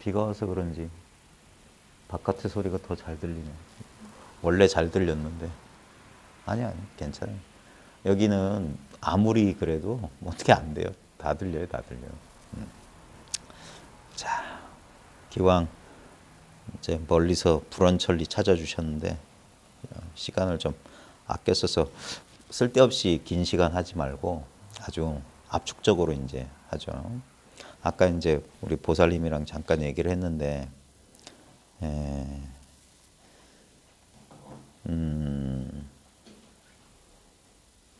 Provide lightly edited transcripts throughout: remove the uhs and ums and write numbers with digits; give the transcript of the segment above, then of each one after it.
비가 와서 그런지 바깥의 소리가 더 잘 들리네. 원래 잘 들렸는데. 아니, 괜찮아요. 여기는 아무리 그래도 뭐 어떻게 안 돼요. 다 들려요, 다 들려요. 자, 기왕 이제 멀리서 불원천리 찾아주셨는데 시간을 좀 아껴 써서 쓸데없이 긴 시간 하지 말고 아주 압축적으로 이제 하죠. 아까 이제 우리 보살님이랑 잠깐 얘기를 했는데,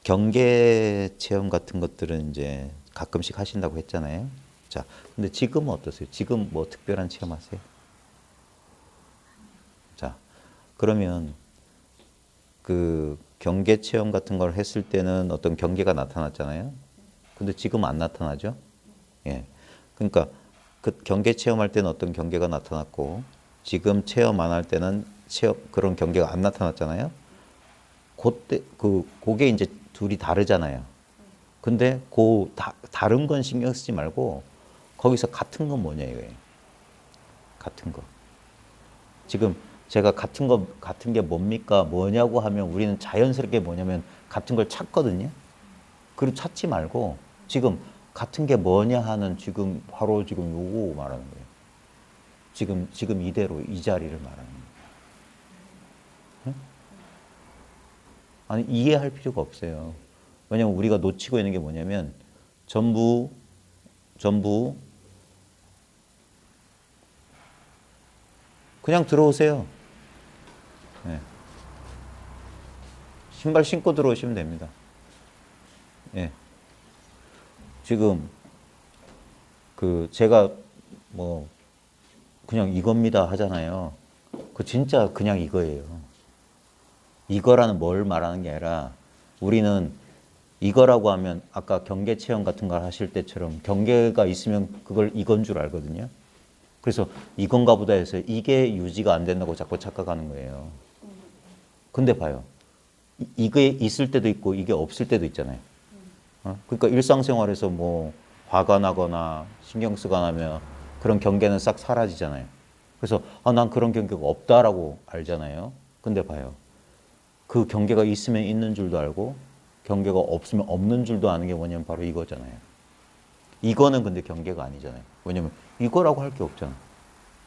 경계 체험 같은 것들은 이제 가끔씩 하신다고 했잖아요. 자, 근데 지금은 어떠세요? 지금 뭐 특별한 체험 하세요? 자, 그러면 그 경계 체험 같은 걸 했을 때는 어떤 경계가 나타났잖아요. 근데 지금 안 나타나죠? 예. 그러니까 그 경계 체험할 때는 어떤 경계가 나타났고 지금 체험 안 할 때는 그런 경계가 안 나타났잖아요. 그때 그게 이제 둘이 다르잖아요. 근데 다른 건 신경 쓰지 말고 거기서 같은 건 뭐냐 이거예요. 같은 거. 지금 제가 같은 게 뭡니까? 뭐냐고 하면 우리는 자연스럽게 뭐냐면 같은 걸 찾거든요. 그리고 찾지 말고 지금 같은 게 뭐냐 하는 지금 바로 지금 요거 말하는 거예요. 지금 이대로 이 자리를 말하는 거예요. 응? 아니 이해할 필요가 없어요. 왜냐면 우리가 놓치고 있는 게 뭐냐면 전부 그냥 들어오세요. 네. 신발 신고 들어오시면 됩니다. 예. 지금 제가 뭐 그냥 이겁니다 하잖아요. 그 진짜 그냥 이거예요. 이거라는 뭘 말하는 게 아니라 우리는 이거라고 하면 아까 경계 체험 같은 걸 하실 때처럼 경계가 있으면 그걸 이건 줄 알거든요. 그래서 이건가 보다 해서 이게 유지가 안 된다고 자꾸 착각하는 거예요. 근데 봐요. 이게 있을 때도 있고 이게 없을 때도 있잖아요. 그러니까 일상생활에서 뭐 화가 나거나 신경 쓰거나 하면 그런 경계는 싹 사라지잖아요. 그래서 난 그런 경계가 없다라고 알잖아요. 근데 봐요. 그 경계가 있으면 있는 줄도 알고 경계가 없으면 없는 줄도 아는 게 뭐냐면 바로 이거잖아요. 이거는 근데 경계가 아니잖아요. 왜냐면 이거라고 할 게 없잖아.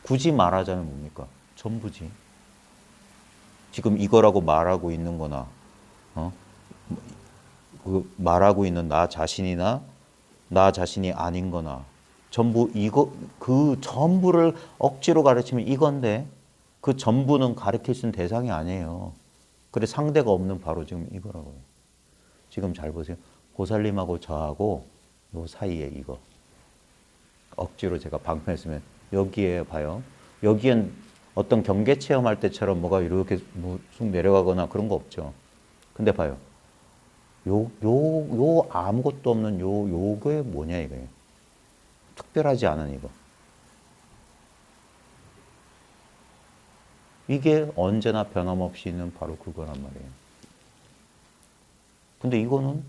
굳이 말하자면 뭡니까? 전부지. 지금 이거라고 말하고 있는 거나 말하고 있는 나 자신이나 나 자신이 아닌 거나 전부 그 전부를 억지로 가르치면 이건데 그 전부는 가르칠 수 있는 대상이 아니에요. 그래 상대가 없는 바로 지금 이거라고요. 지금 잘 보세요. 보살님하고 저하고 요 사이에 이거 억지로 제가 방편했으면 여기에 봐요. 여기엔 어떤 경계 체험할 때처럼 뭐가 이렇게 쑥 내려가거나 그런 거 없죠. 근데 봐요. 요 아무것도 없는 요거에 뭐냐 이거예요. 특별하지 않은 이거. 이게 언제나 변함없이 있는 바로 그거란 말이에요. 근데 이거는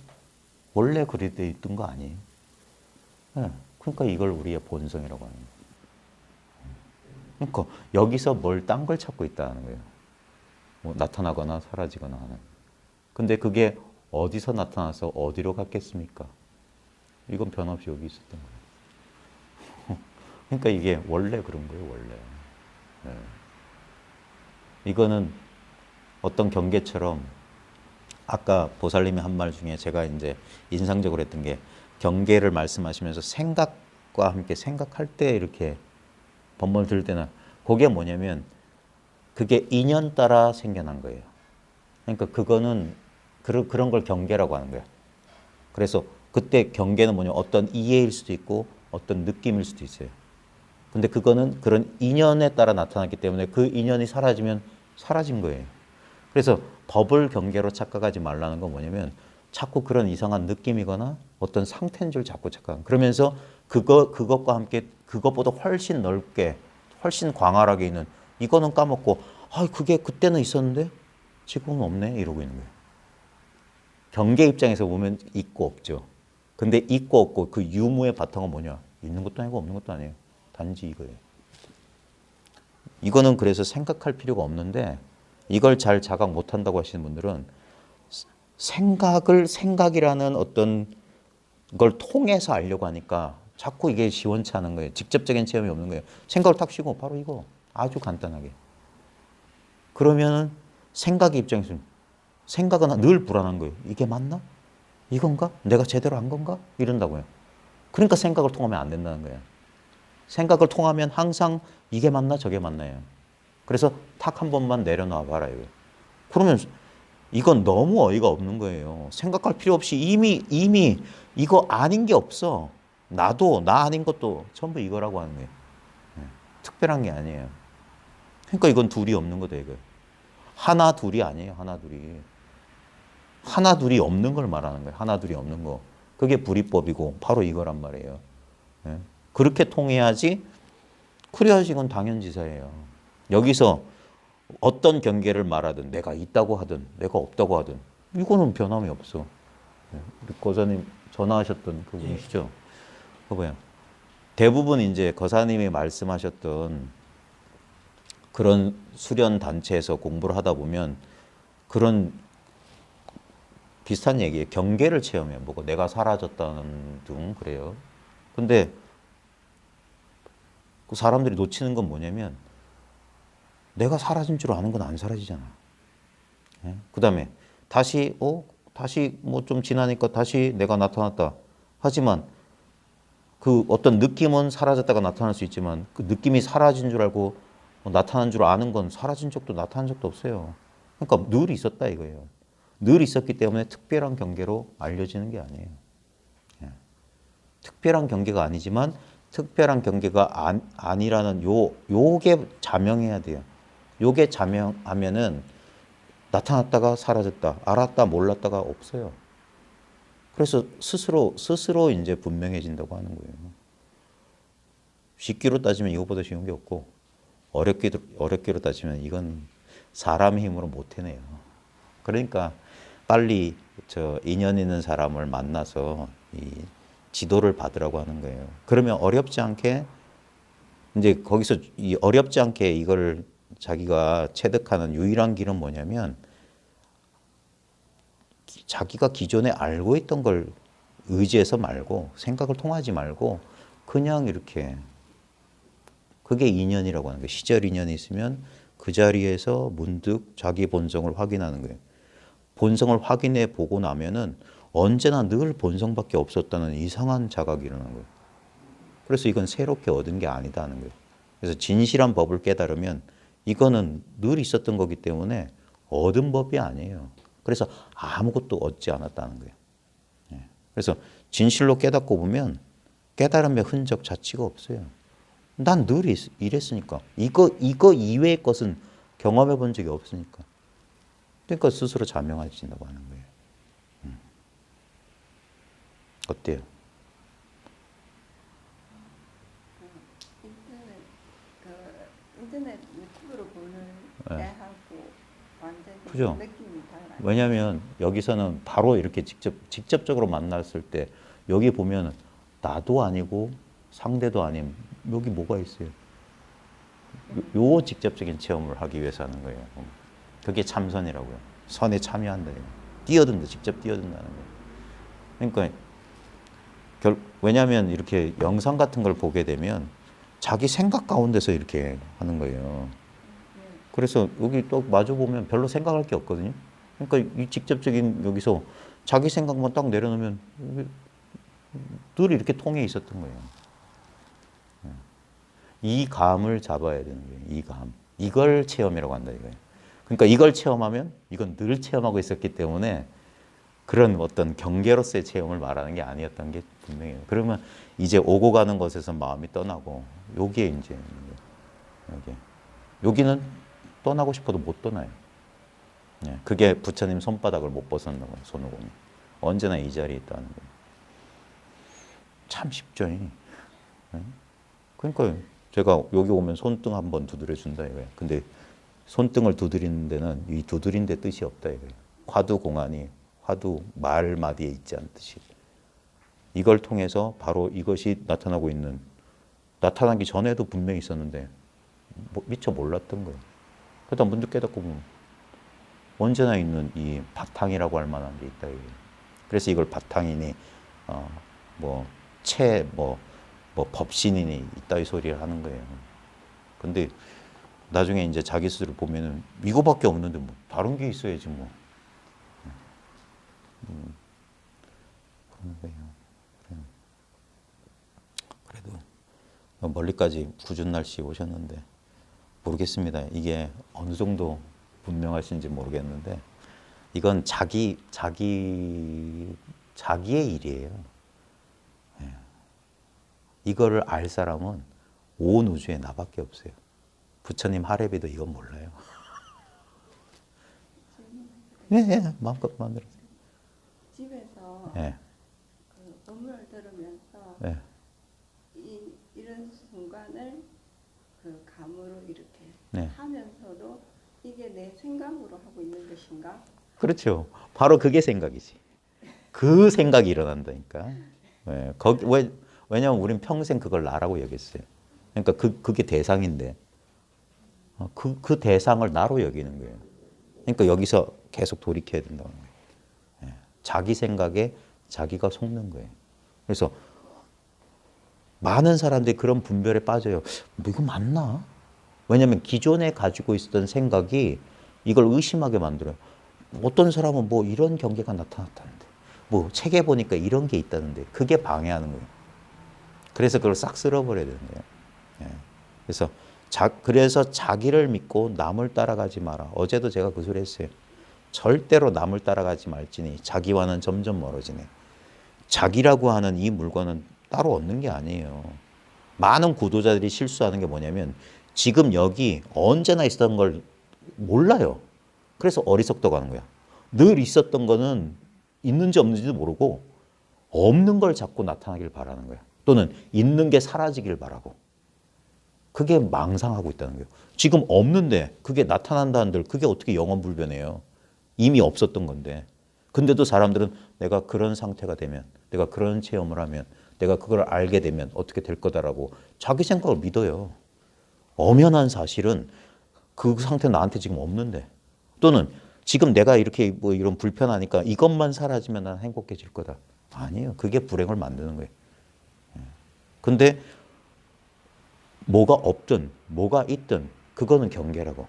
원래 그리돼 있던 거 아니에요. 네. 그러니까 이걸 우리의 본성이라고 하는 거예요. 그러니까 여기서 뭘 딴 걸 찾고 있다는 거예요. 뭐 나타나거나 사라지거나 하는. 근데 그게 어디서 나타나서 어디로 갔겠습니까? 이건 변함없이 여기 있었던 거예요. 그러니까 이게 원래 그런 거예요, 원래. 네. 이거는 어떤 경계처럼 아까 보살님이 한 말 중에 제가 이제 인상적으로 했던 게 경계를 말씀하시면서 생각과 함께 생각할 때 이렇게 번번을 들을 때는 그게 뭐냐면 그게 인연 따라 생겨난 거예요. 그러니까 그거는 그런 걸 경계라고 하는 거예요. 그래서 그때 경계는 뭐냐면 어떤 이해일 수도 있고 어떤 느낌일 수도 있어요. 근데 그거는 그런 인연에 따라 나타났기 때문에 그 인연이 사라지면 사라진 거예요. 그래서 법을 경계로 착각하지 말라는 건 뭐냐면 자꾸 그런 이상한 느낌이거나 어떤 상태인 줄 자꾸 착각. 그러면서 그것과 함께 그것보다 훨씬 넓게 훨씬 광활하게 있는 이거는 까먹고 그게 그때는 있었는데 지금은 없네 이러고 있는 거예요. 경계 입장에서 보면 있고 없죠. 근데 있고 없고 그 유무의 바탕은 뭐냐? 있는 것도 아니고 없는 것도 아니에요. 단지 이거예요. 이거는 그래서 생각할 필요가 없는데 이걸 잘 자각 못한다고 하시는 분들은 생각이라는 어떤 걸 통해서 알려고 하니까 자꾸 이게 시원치 않은 거예요. 직접적인 체험이 없는 거예요. 생각을 탁 쉬고 바로 이거 아주 간단하게. 그러면은 생각의 입장에서 생각은 늘 불안한 거예요. 이게 맞나? 이건가? 내가 제대로 한 건가? 이런다고요. 그러니까 생각을 통하면 안 된다는 거예요. 생각을 통하면 항상 이게 맞나 저게 맞나요. 그래서 탁 한 번만 내려놔 봐라 이거예요. 그러면 이건 너무 어이가 없는 거예요. 생각할 필요 없이 이미 이거 아닌 게 없어. 나도 나 아닌 것도 전부 이거라고 하는 거예요. 특별한 게 아니에요. 그러니까 이건 둘이 없는 거다 이거예요. 하나 둘이 아니에요. 하나 둘이. 하나 둘이 없는 걸 말하는 거예요. 하나 둘이 없는 거. 그게 불이법이고 바로 이거란 말이에요. 그렇게 통해야지 그래야지 이건 당연지사예요. 여기서 어떤 경계를 말하든 내가 있다고 하든 내가 없다고 하든 이거는 변함이 없어. 우리 거사님 전화하셨던 그분이시죠? 그거요. 대부분 이제 거사님이 말씀하셨던 그런 수련 단체에서 공부를 하다 보면 그런 비슷한 얘기예요. 경계를 체험해 보고 내가 사라졌다는 등 그래요. 근데 그 사람들이 놓치는 건 뭐냐면 내가 사라진 줄 아는 건 안 사라지잖아. 그 다음에 다시 뭐 좀 지나니까 다시 내가 나타났다. 하지만 그 어떤 느낌은 사라졌다가 나타날 수 있지만 그 느낌이 사라진 줄 알고 나타난 줄 아는 건 사라진 적도 나타난 적도 없어요. 그러니까 늘 있었다 이거예요. 늘 있었기 때문에 특별한 경계로 알려지는 게 아니에요. 특별한 경계가 아니지만 특별한 경계가 아니라는 요게 자명해야 돼요. 요게 자명하면은 나타났다가 사라졌다, 알았다 몰랐다가 없어요. 그래서 스스로 이제 분명해진다고 하는 거예요. 쉽기로 따지면 이거보다 쉬운 게 없고 어렵기로 따지면 이건 사람 힘으로 못 해내요. 그러니까 빨리 저 인연 있는 사람을 만나서 이 지도를 받으라고 하는 거예요. 그러면 어렵지 않게 이제 거기서 이 어렵지 않게 이걸 자기가 체득하는 유일한 길은 뭐냐면 자기가 기존에 알고 있던 걸 의지해서 말고 생각을 통하지 말고 그냥 이렇게 그게 인연이라고 하는 거예요. 시절 인연이 있으면 그 자리에서 문득 자기 본성을 확인하는 거예요. 본성을 확인해 보고 나면은 언제나 늘 본성밖에 없었다는 이상한 자각이 일어나는 거예요. 그래서 이건 새롭게 얻은 게 아니다는 거예요. 그래서 진실한 법을 깨달으면 이거는 늘 있었던 거기 때문에 얻은 법이 아니에요. 그래서 아무것도 얻지 않았다는 거예요. 그래서 진실로 깨닫고 보면 깨달음의 흔적 자체가 없어요. 난 늘 이랬으니까. 이거 이외의 것은 경험해 본 적이 없으니까. 그러니까 스스로 자명해진다고 하는 거예요. 어때요? 인터넷 유튜브로 보는 애하고 완전히 그죠? 느낌이 달라요. 왜냐하면 여기서는 바로 이렇게 직접적으로 만났을 때 여기 보면 나도 아니고 상대도 아닌 여기 뭐가 있어요? 요 직접적인 체험을 하기 위해서 하는 거예요. 그게 참선이라고요. 선에 참여한다. 뛰어든다. 직접 뛰어든다는 거예요. 그러니까 왜냐하면 이렇게 영상 같은 걸 보게 되면 자기 생각 가운데서 이렇게 하는 거예요. 그래서 여기 또 마주 보면 별로 생각할 게 없거든요. 그러니까 이 직접적인 여기서 자기 생각만 딱 내려놓으면 늘 이렇게 통해 있었던 거예요. 이 감을 잡아야 되는 거예요. 이 감. 이걸 체험이라고 한다 이거예요. 그러니까 이걸 체험하면 이건 늘 체험하고 있었기 때문에 그런 어떤 경계로서의 체험을 말하는 게 아니었던 게 분명해요. 그러면 이제 오고 가는 것에서 마음이 떠나고 여기에 이제 여기는 떠나고 싶어도 못 떠나요. 그게 부처님 손바닥을 못 벗어난다고 해요. 손을 보면 언제나 이 자리에 있다는 거예요. 참 쉽죠. 그러니까 제가 여기 오면 손등 한번 두드려 준다 이거예요. 근데 손등을 두드리는 데는 이 두드린 데 뜻이 없다 이거예요. 화두 공안이 화두 말마디에 있지 않듯이 이걸 통해서 바로 이것이 나타나고 있는 나타나기 전에도 분명히 있었는데 미처 몰랐던 거예요. 그러다 문득 깨닫고 보면 언제나 있는 이 바탕이라고 할 만한 게 있다. 이거예요. 그래서 이걸 바탕이니 뭐 법신이니 이따위 소리를 하는 거예요. 근데 나중에 이제 자기 스스로 보면은 이거밖에 없는데 뭐 다른 게 있어야지 뭐. 그런 거예요. 그래도 멀리까지 궂은 날씨 오셨는데 모르겠습니다. 이게 어느 정도 분명하신지 모르겠는데 이건 자기의 일이에요. 예. 이거를 알 사람은 온 우주에 나밖에 없어요. 부처님 하래비도 이건 몰라요. 예, 예, 마음껏 만들어. 집에서 예, 그 음을 들으면서 예. 이런 순간을 그 감으로 이렇게 네. 하면서도 이게 내 생각으로 하고 있는 것인가? 그렇죠. 바로 그게 생각이지. 그 생각이 일어난다니까. 예, 왜냐면 우린 평생 그걸 나라고 여겼어요. 그러니까 그게 대상인데, 그 대상을 나로 여기는 거예요. 그러니까 여기서 계속 돌이켜야 된다는 거예요. 예, 자기 생각에 자기가 속는 거예요. 그래서 많은 사람들이 그런 분별에 빠져요. 뭐 이거 맞나? 왜냐면 기존에 가지고 있었던 생각이 이걸 의심하게 만들어요. 어떤 사람은 뭐 이런 경계가 나타났다는데, 뭐 책에 보니까 이런 게 있다는데, 그게 방해하는 거예요. 그래서 그걸 싹 쓸어버려야 되는 거예요. 예. 그래서 자기를 믿고 남을 따라가지 마라. 어제도 제가 그 소리 했어요. 절대로 남을 따라가지 말지니 자기와는 점점 멀어지네. 자기라고 하는 이 물건은 따로 얻는 게 아니에요. 많은 구도자들이 실수하는 게 뭐냐면 지금 여기 언제나 있었던 걸 몰라요. 그래서 어리석다고 하는 거야. 늘 있었던 거는 있는지 없는지도 모르고 없는 걸 자꾸 나타나길 바라는 거야. 또는 있는 게 사라지길 바라고. 그게 망상하고 있다는 거예요. 지금 없는데 그게 나타난다는들 그게 어떻게 영원불변해요. 이미 없었던 건데. 근데도 사람들은 내가 그런 상태가 되면, 내가 그런 체험을 하면, 내가 그걸 알게 되면 어떻게 될 거다라고 자기 생각을 믿어요. 엄연한 사실은 그 상태 나한테 지금 없는데, 또는 지금 내가 이렇게 뭐 이런 불편하니까 이것만 사라지면 난 행복해질 거다. 아니에요. 그게 불행을 만드는 거예요. 근데 뭐가 없든 뭐가 있든 그거는 경계라고.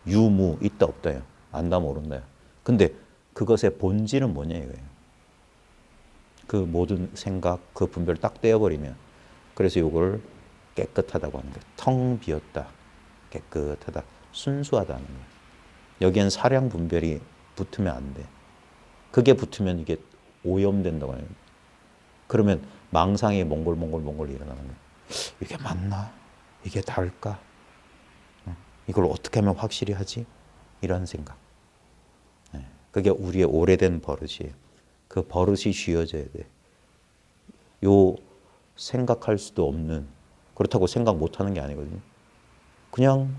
유무 있다 없다요. 안다 모른다요. 근데 그것의 본질은 뭐냐 이거예요. 그 모든 생각, 그 분별을 딱 떼어버리면, 그래서 이걸 깨끗하다고 하는 거예요. 텅 비었다, 깨끗하다, 순수하다는 거예요. 여기엔 사량 분별이 붙으면 안 돼. 그게 붙으면 이게 오염된다고 해요. 그러면 망상이 몽골 일어나는 거예요. 이게 맞나? 이게 다를까? 이걸 어떻게 하면 확실히 하지? 이런 생각. 그게 우리의 오래된 버릇이에요. 그 버릇이 쥐어져야 돼. 요 생각할 수도 없는, 그렇다고 생각 못하는 게 아니거든요. 그냥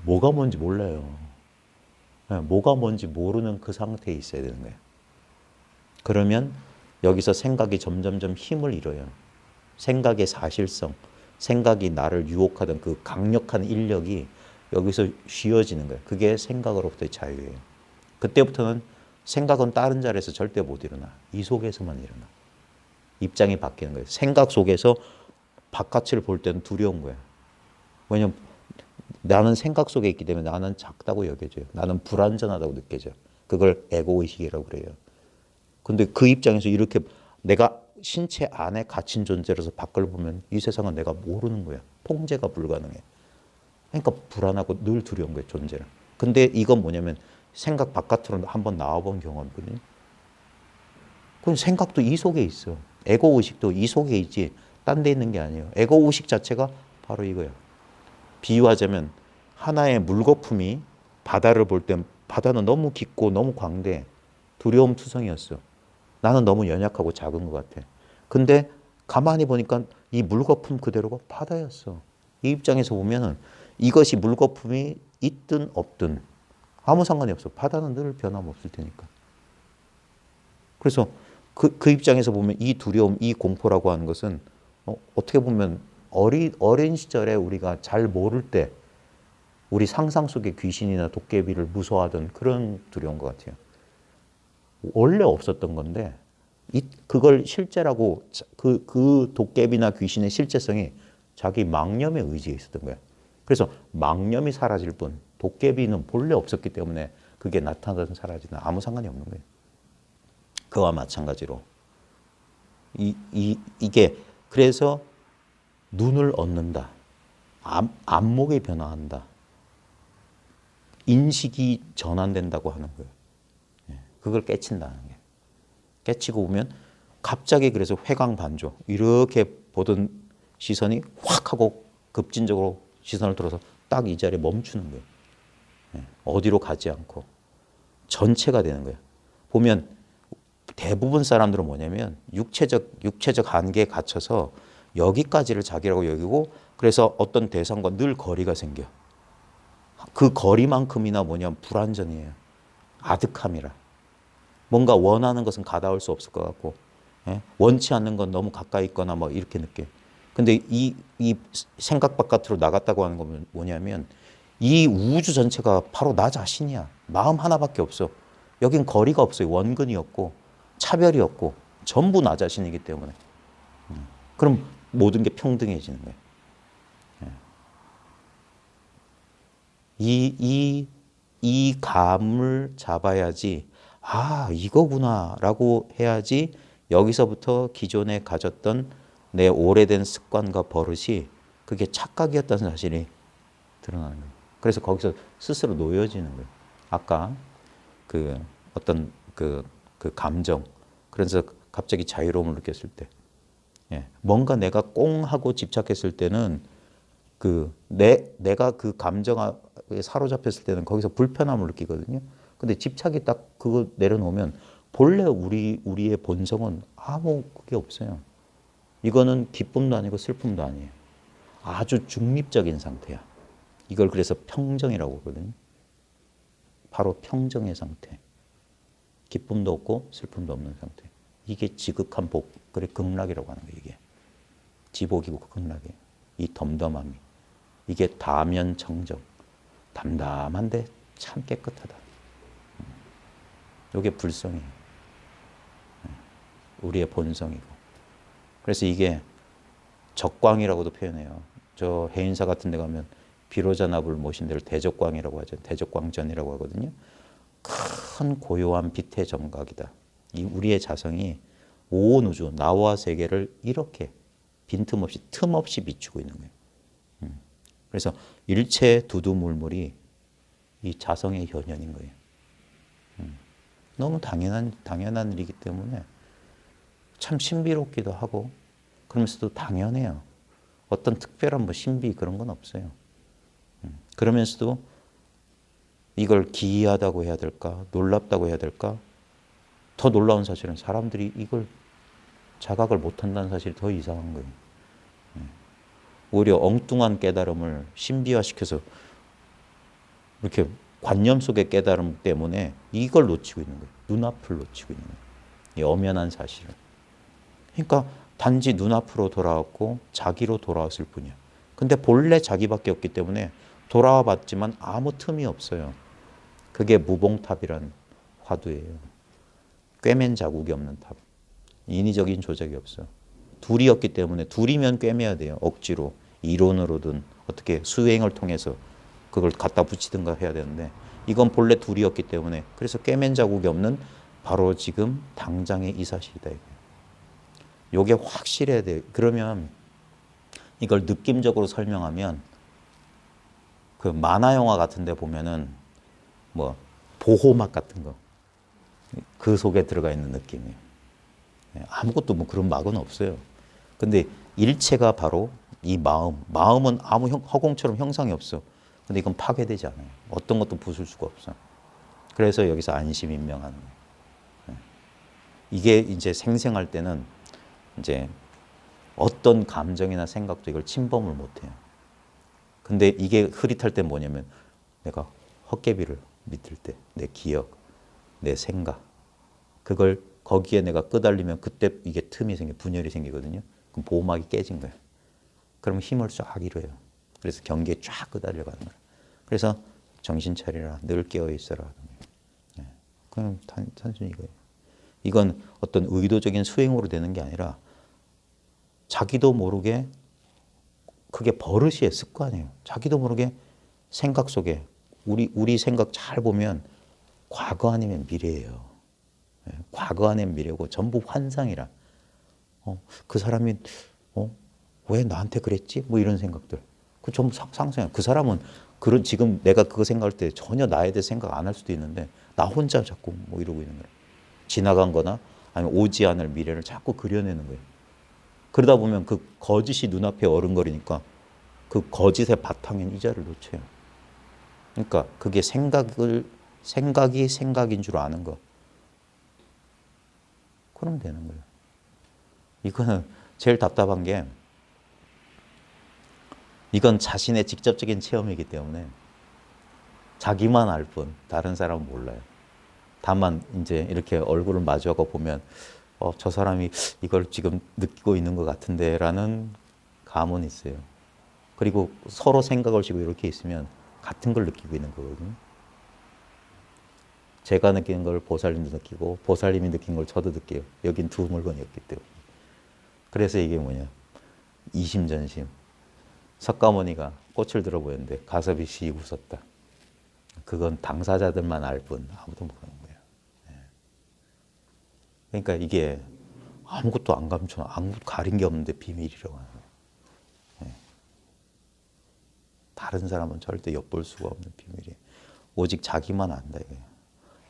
뭐가 뭔지 몰라요. 뭐가 뭔지 모르는 그 상태에 있어야 되는 거예요. 그러면 여기서 생각이 점점점 힘을 잃어요. 생각의 사실성, 생각이 나를 유혹하던 그 강력한 인력이 여기서 쉬어지는 거예요. 그게 생각으로부터의 자유예요. 그때부터는 생각은 다른 자리에서 절대 못 일어나. 이 속에서만 일어나. 입장이 바뀌는 거예요. 생각 속에서 바깥을 볼 때는 두려운 거야. 왜냐면 나는 생각 속에 있기 때문에 나는 작다고 여겨져요. 나는 불완전하다고 느껴져요. 그걸 에고의식이라고 그래요. 근데 그 입장에서 이렇게 내가 신체 안에 갇힌 존재로서 밖을 보면 이 세상은 내가 모르는 거야. 통제가 불가능해. 그러니까 불안하고 늘 두려운 거예요, 존재는. 근데 이건 뭐냐면 생각 바깥으로 한번 나와본 경험이거든요. 그럼 생각도 이 속에 있어. 에고의식도 이 속에 있지 딴 데 있는 게 아니에요. 에고의식 자체가 바로 이거야. 비유하자면 하나의 물거품이 바다를 볼 때 바다는 너무 깊고 너무 광대, 두려움 투성이었어. 나는 너무 연약하고 작은 것 같아. 근데 가만히 보니까 이 물거품 그대로가 바다였어. 이 입장에서 보면은 이것이 물거품이 있든 없든 아무 상관이 없어. 바다는 늘 변함없을 테니까. 그래서 그 입장에서 보면 이 두려움, 이 공포라고 하는 것은 어떻게 보면 어린 시절에 우리가 잘 모를 때 우리 상상 속의 귀신이나 도깨비를 무서워하던 그런 두려운 것 같아요. 원래 없었던 건데 그걸 실제라고 그 도깨비나 귀신의 실제성이 자기 망념의 의지에 있었던 거예요. 그래서 망념이 사라질 뿐 도깨비는 본래 없었기 때문에 그게 나타나든 사라지든 아무 상관이 없는 거예요. 그와 마찬가지로 이게 그래서 눈을 얻는다. 안목이 변화한다. 인식이 전환된다고 하는 거예요. 그걸 깨친다는 게. 깨치고 보면 갑자기 그래서 회광반조 이렇게 보던 시선이 확 하고 급진적으로 시선을 들어서 딱 이 자리에 멈추는 거예요. 어디로 가지 않고 전체가 되는 거예요. 보면 대부분 사람들은 뭐냐면 육체적 한계에 갇혀서 여기까지를 자기라고 여기고 그래서 어떤 대상과 늘 거리가 생겨. 그 거리만큼이나 뭐냐면 불완전이에요. 아득함이라. 뭔가 원하는 것은 가다올 수 없을 것 같고 원치 않는 건 너무 가까이 있거나 뭐 이렇게 느껴요. 근데 이 생각 바깥으로 나갔다고 하는 건 뭐냐면 이 우주 전체가 바로 나 자신이야. 마음 하나밖에 없어. 여긴 거리가 없어요. 원근이 없고 차별이 없고 전부 나 자신이기 때문에. 그럼 모든 게 평등해지는 거예요. 이 감을 잡아야지 아 이거구나라고 해야지 여기서부터 기존에 가졌던 내 오래된 습관과 버릇이 그게 착각이었다는 사실이 드러나는 거예요. 그래서 거기서 스스로 놓여지는 거예요. 아까 그 어떤 그 감정 그래서 갑자기 자유로움을 느꼈을 때 뭔가 내가 꽁 하고 집착했을 때는 내가 그 감정에 사로잡혔을 때는 거기서 불편함을 느끼거든요. 근데 집착이 딱 그거 내려놓으면 본래 우리의 본성은 아무 그게 없어요. 이거는 기쁨도 아니고 슬픔도 아니에요. 아주 중립적인 상태야. 이걸 그래서 평정이라고 하거든요. 바로 평정의 상태. 기쁨도 없고 슬픔도 없는 상태. 이게 지극한 복, 그래 극락이라고 하는 거예요. 이게 지복이고 극락이에요. 이 덤덤함이. 이게 다면청정. 담담한데 참 깨끗하다. 이게 불성이에요. 우리의 본성이고. 그래서 이게 적광이라고도 표현해요. 저 해인사 같은 데 가면 비로자나불 모신 데를 대적광이라고 하죠. 대적광전이라고 하거든요. 큰 고요한 빛의 정각이다. 이 우리의 자성이 온 우주, 나와 세계를 이렇게 빈틈없이 틈없이 비추고 있는 거예요. 그래서 일체 두두물물이 이 자성의 현현인 거예요. 너무 당연한 일이기 때문에 참 신비롭기도 하고 그러면서도 당연해요. 어떤 특별한 뭐 신비 그런 건 없어요. 그러면서도 이걸 기이하다고 해야 될까? 놀랍다고 해야 될까? 더 놀라운 사실은 사람들이 이걸 자각을 못한다는 사실이 더 이상한 거예요. 오히려 엉뚱한 깨달음을 신비화시켜서 이렇게 관념 속의 깨달음 때문에 이걸 놓치고 있는 거예요. 눈앞을 놓치고 있는 거예요. 이 엄연한 사실을. 그러니까 단지 눈앞으로 돌아왔고 자기로 돌아왔을 뿐이야. 근데 본래 자기밖에 없기 때문에 돌아와 봤지만 아무 틈이 없어요. 그게 무봉탑이란 화두예요. 꿰맨 자국이 없는 탑. 인위적인 조작이 없어. 둘이었기 때문에 둘이면 꿰매야 돼요. 억지로 이론으로든 어떻게 수행을 통해서 그걸 갖다 붙이든가 해야 되는데 이건 본래 둘이었기 때문에 그래서 꿰맨 자국이 없는 바로 지금 당장의 이 사실이다. 이게 확실해야 돼요. 그러면 이걸 느낌적으로 설명하면 그 만화 영화 같은 데 보면은 뭐 보호막 같은 거 그 속에 들어가 있는 느낌이에요. 아무것도 뭐 그런 막은 없어요. 근데 일체가 바로 이 마음은 아무 허공처럼 형상이 없어. 근데 이건 파괴되지 않아요. 어떤 것도 부술 수가 없어. 그래서 여기서 안심인명하는 거예요. 이게 이제 생생할 때는 이제 어떤 감정이나 생각도 이걸 침범을 못해요. 근데 이게 흐릿할 때 뭐냐면 내가 헛개비를 믿을 때 내 기억, 내 생각 그걸 거기에 내가 끄달리면 그때 이게 틈이 분열이 생기거든요. 그럼 보호막이 깨진 거예요. 그러면 힘을 쫙 잃어요. 그래서 경계에 쫙 끄달려가는 거예요. 그래서 정신 차리라, 늘 깨어 있어라. 예. 그냥 단순히 이거예요. 이건 어떤 의도적인 수행으로 되는 게 아니라 자기도 모르게 그게 버릇이에요. 습관이에요. 자기도 모르게 생각 속에 우리 생각 잘 보면 과거 아니면 미래예요. 예. 과거 아니면 미래고 전부 환상이라. 그 사람이 왜 나한테 그랬지? 뭐 이런 생각들. 그 전부 상상이에요. 그 사람은 그런 지금 내가 그거 생각할 때 전혀 나에 대해 생각 안 할 수도 있는데 나 혼자 자꾸 뭐 이러고 있는 거예요. 지나간 거나 아니면 오지 않을 미래를 자꾸 그려내는 거예요. 그러다 보면 그 거짓이 눈앞에 어른거리니까 그 거짓의 바탕인 이자를 놓쳐요. 그러니까 그게 생각이 생각인 줄 아는 거. 그러면 되는 거예요. 이거는 제일 답답한 게 이건 자신의 직접적인 체험이기 때문에 자기만 알 뿐 다른 사람은 몰라요. 다만 이제 이렇게 얼굴을 마주하고 보면 저 사람이 이걸 지금 느끼고 있는 것 같은데 라는 감은 있어요. 그리고 서로 생각을 지고 이렇게 있으면 같은 걸 느끼고 있는 거거든요. 제가 느끼는 걸 보살님도 느끼고 보살님이 느낀 걸 저도 느껴요. 여긴 두 물건이었기 때문에. 그래서 이게 뭐냐. 이심전심. 석가모니가 꽃을 들어보였는데 가섭이 씩 웃었다. 그건 당사자들만 알 뿐 아무도 모르는 거예요. 그러니까 이게 아무것도 안 감춰, 아무 가린 게 없는데 비밀이라고 하는 거예요. 다른 사람은 절대 엿볼 수가 없는 비밀이에요. 오직 자기만 안다 이거예요.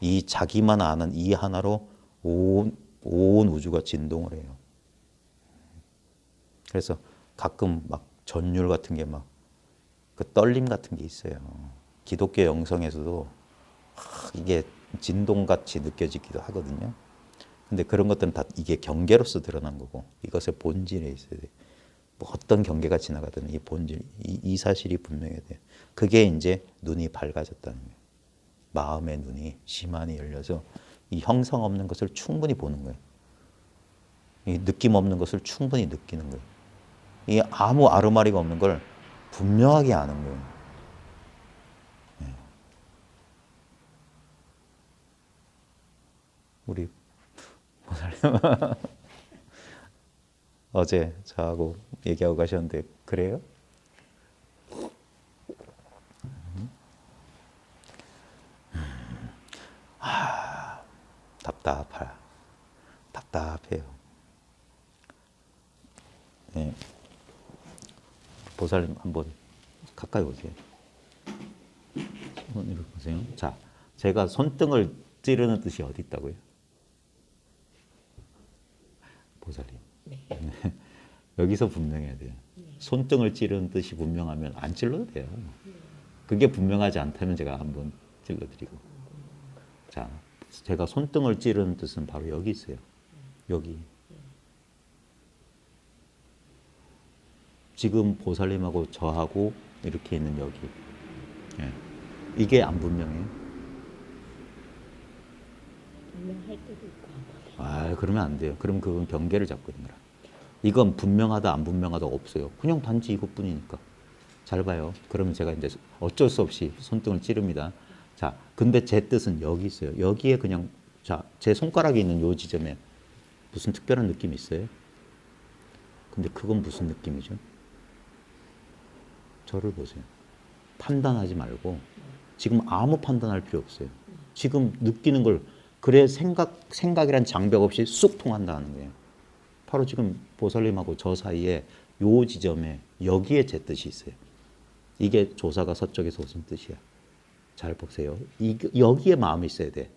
이 자기만 아는 이 하나로 온 우주가 진동을 해요. 그래서 가끔 막 전율 같은 게 막 그 떨림 같은 게 있어요. 기독교 영성에서도 이게 진동같이 느껴지기도 하거든요. 근데 그런 것들은 다 이게 경계로서 드러난 거고 이것의 본질에 있어야 돼. 뭐 어떤 경계가 지나가든 이 본질, 이 사실이 분명해야 돼. 그게 이제 눈이 밝아졌다는 거예요. 마음의 눈이 심한이 열려서 이 형성 없는 것을 충분히 보는 거예요. 이 느낌 없는 것을 충분히 느끼는 거예요. 이 아무 아르마리가 없는 걸 분명하게 아는 거예요. 우리 어제 저하고 얘기하고 가셨는데 그래요? 답답해요. 네. 보살님 한번 가까이 오세요. 한번 이렇게 보세요. 자, 제가 손등을 찌르는 뜻이 어디 있다고요? 보살님. 네. 여기서 분명해야 돼요. 손등을 찌르는 뜻이 분명하면 안 찔러도 돼요. 그게 분명하지 않다면 제가 한번 찔러드리고. 자, 제가 손등을 찌르는 뜻은 바로 여기 있어요. 여기. 지금 보살님하고 저하고 이렇게 있는 여기. 예. 이게 안 분명해요? 분명할 때도 있고 안 분명. 그러면 안 돼요. 그럼 그건 경계를 잡고 있는 거라. 이건 분명하다 안 분명하다 없어요. 그냥 단지 이것뿐이니까. 잘 봐요. 그러면 제가 이제 어쩔 수 없이 손등을 찌릅니다. 자, 근데 제 뜻은 여기 있어요. 여기에 그냥 자, 제 손가락이 있는 요 지점에 무슨 특별한 느낌이 있어요? 근데 그건 무슨 느낌이죠? 저를 보세요. 판단하지 말고 지금 아무 판단할 필요 없어요. 지금 느끼는 걸 그래 생각이란 장벽 없이 쑥 통한다는 거예요. 바로 지금 보살님하고 저 사이에 요 지점에 여기에 제 뜻이 있어요. 이게 조사가 서쪽에서 무슨 뜻이야? 잘 보세요. 여기에 마음이 있어야 돼.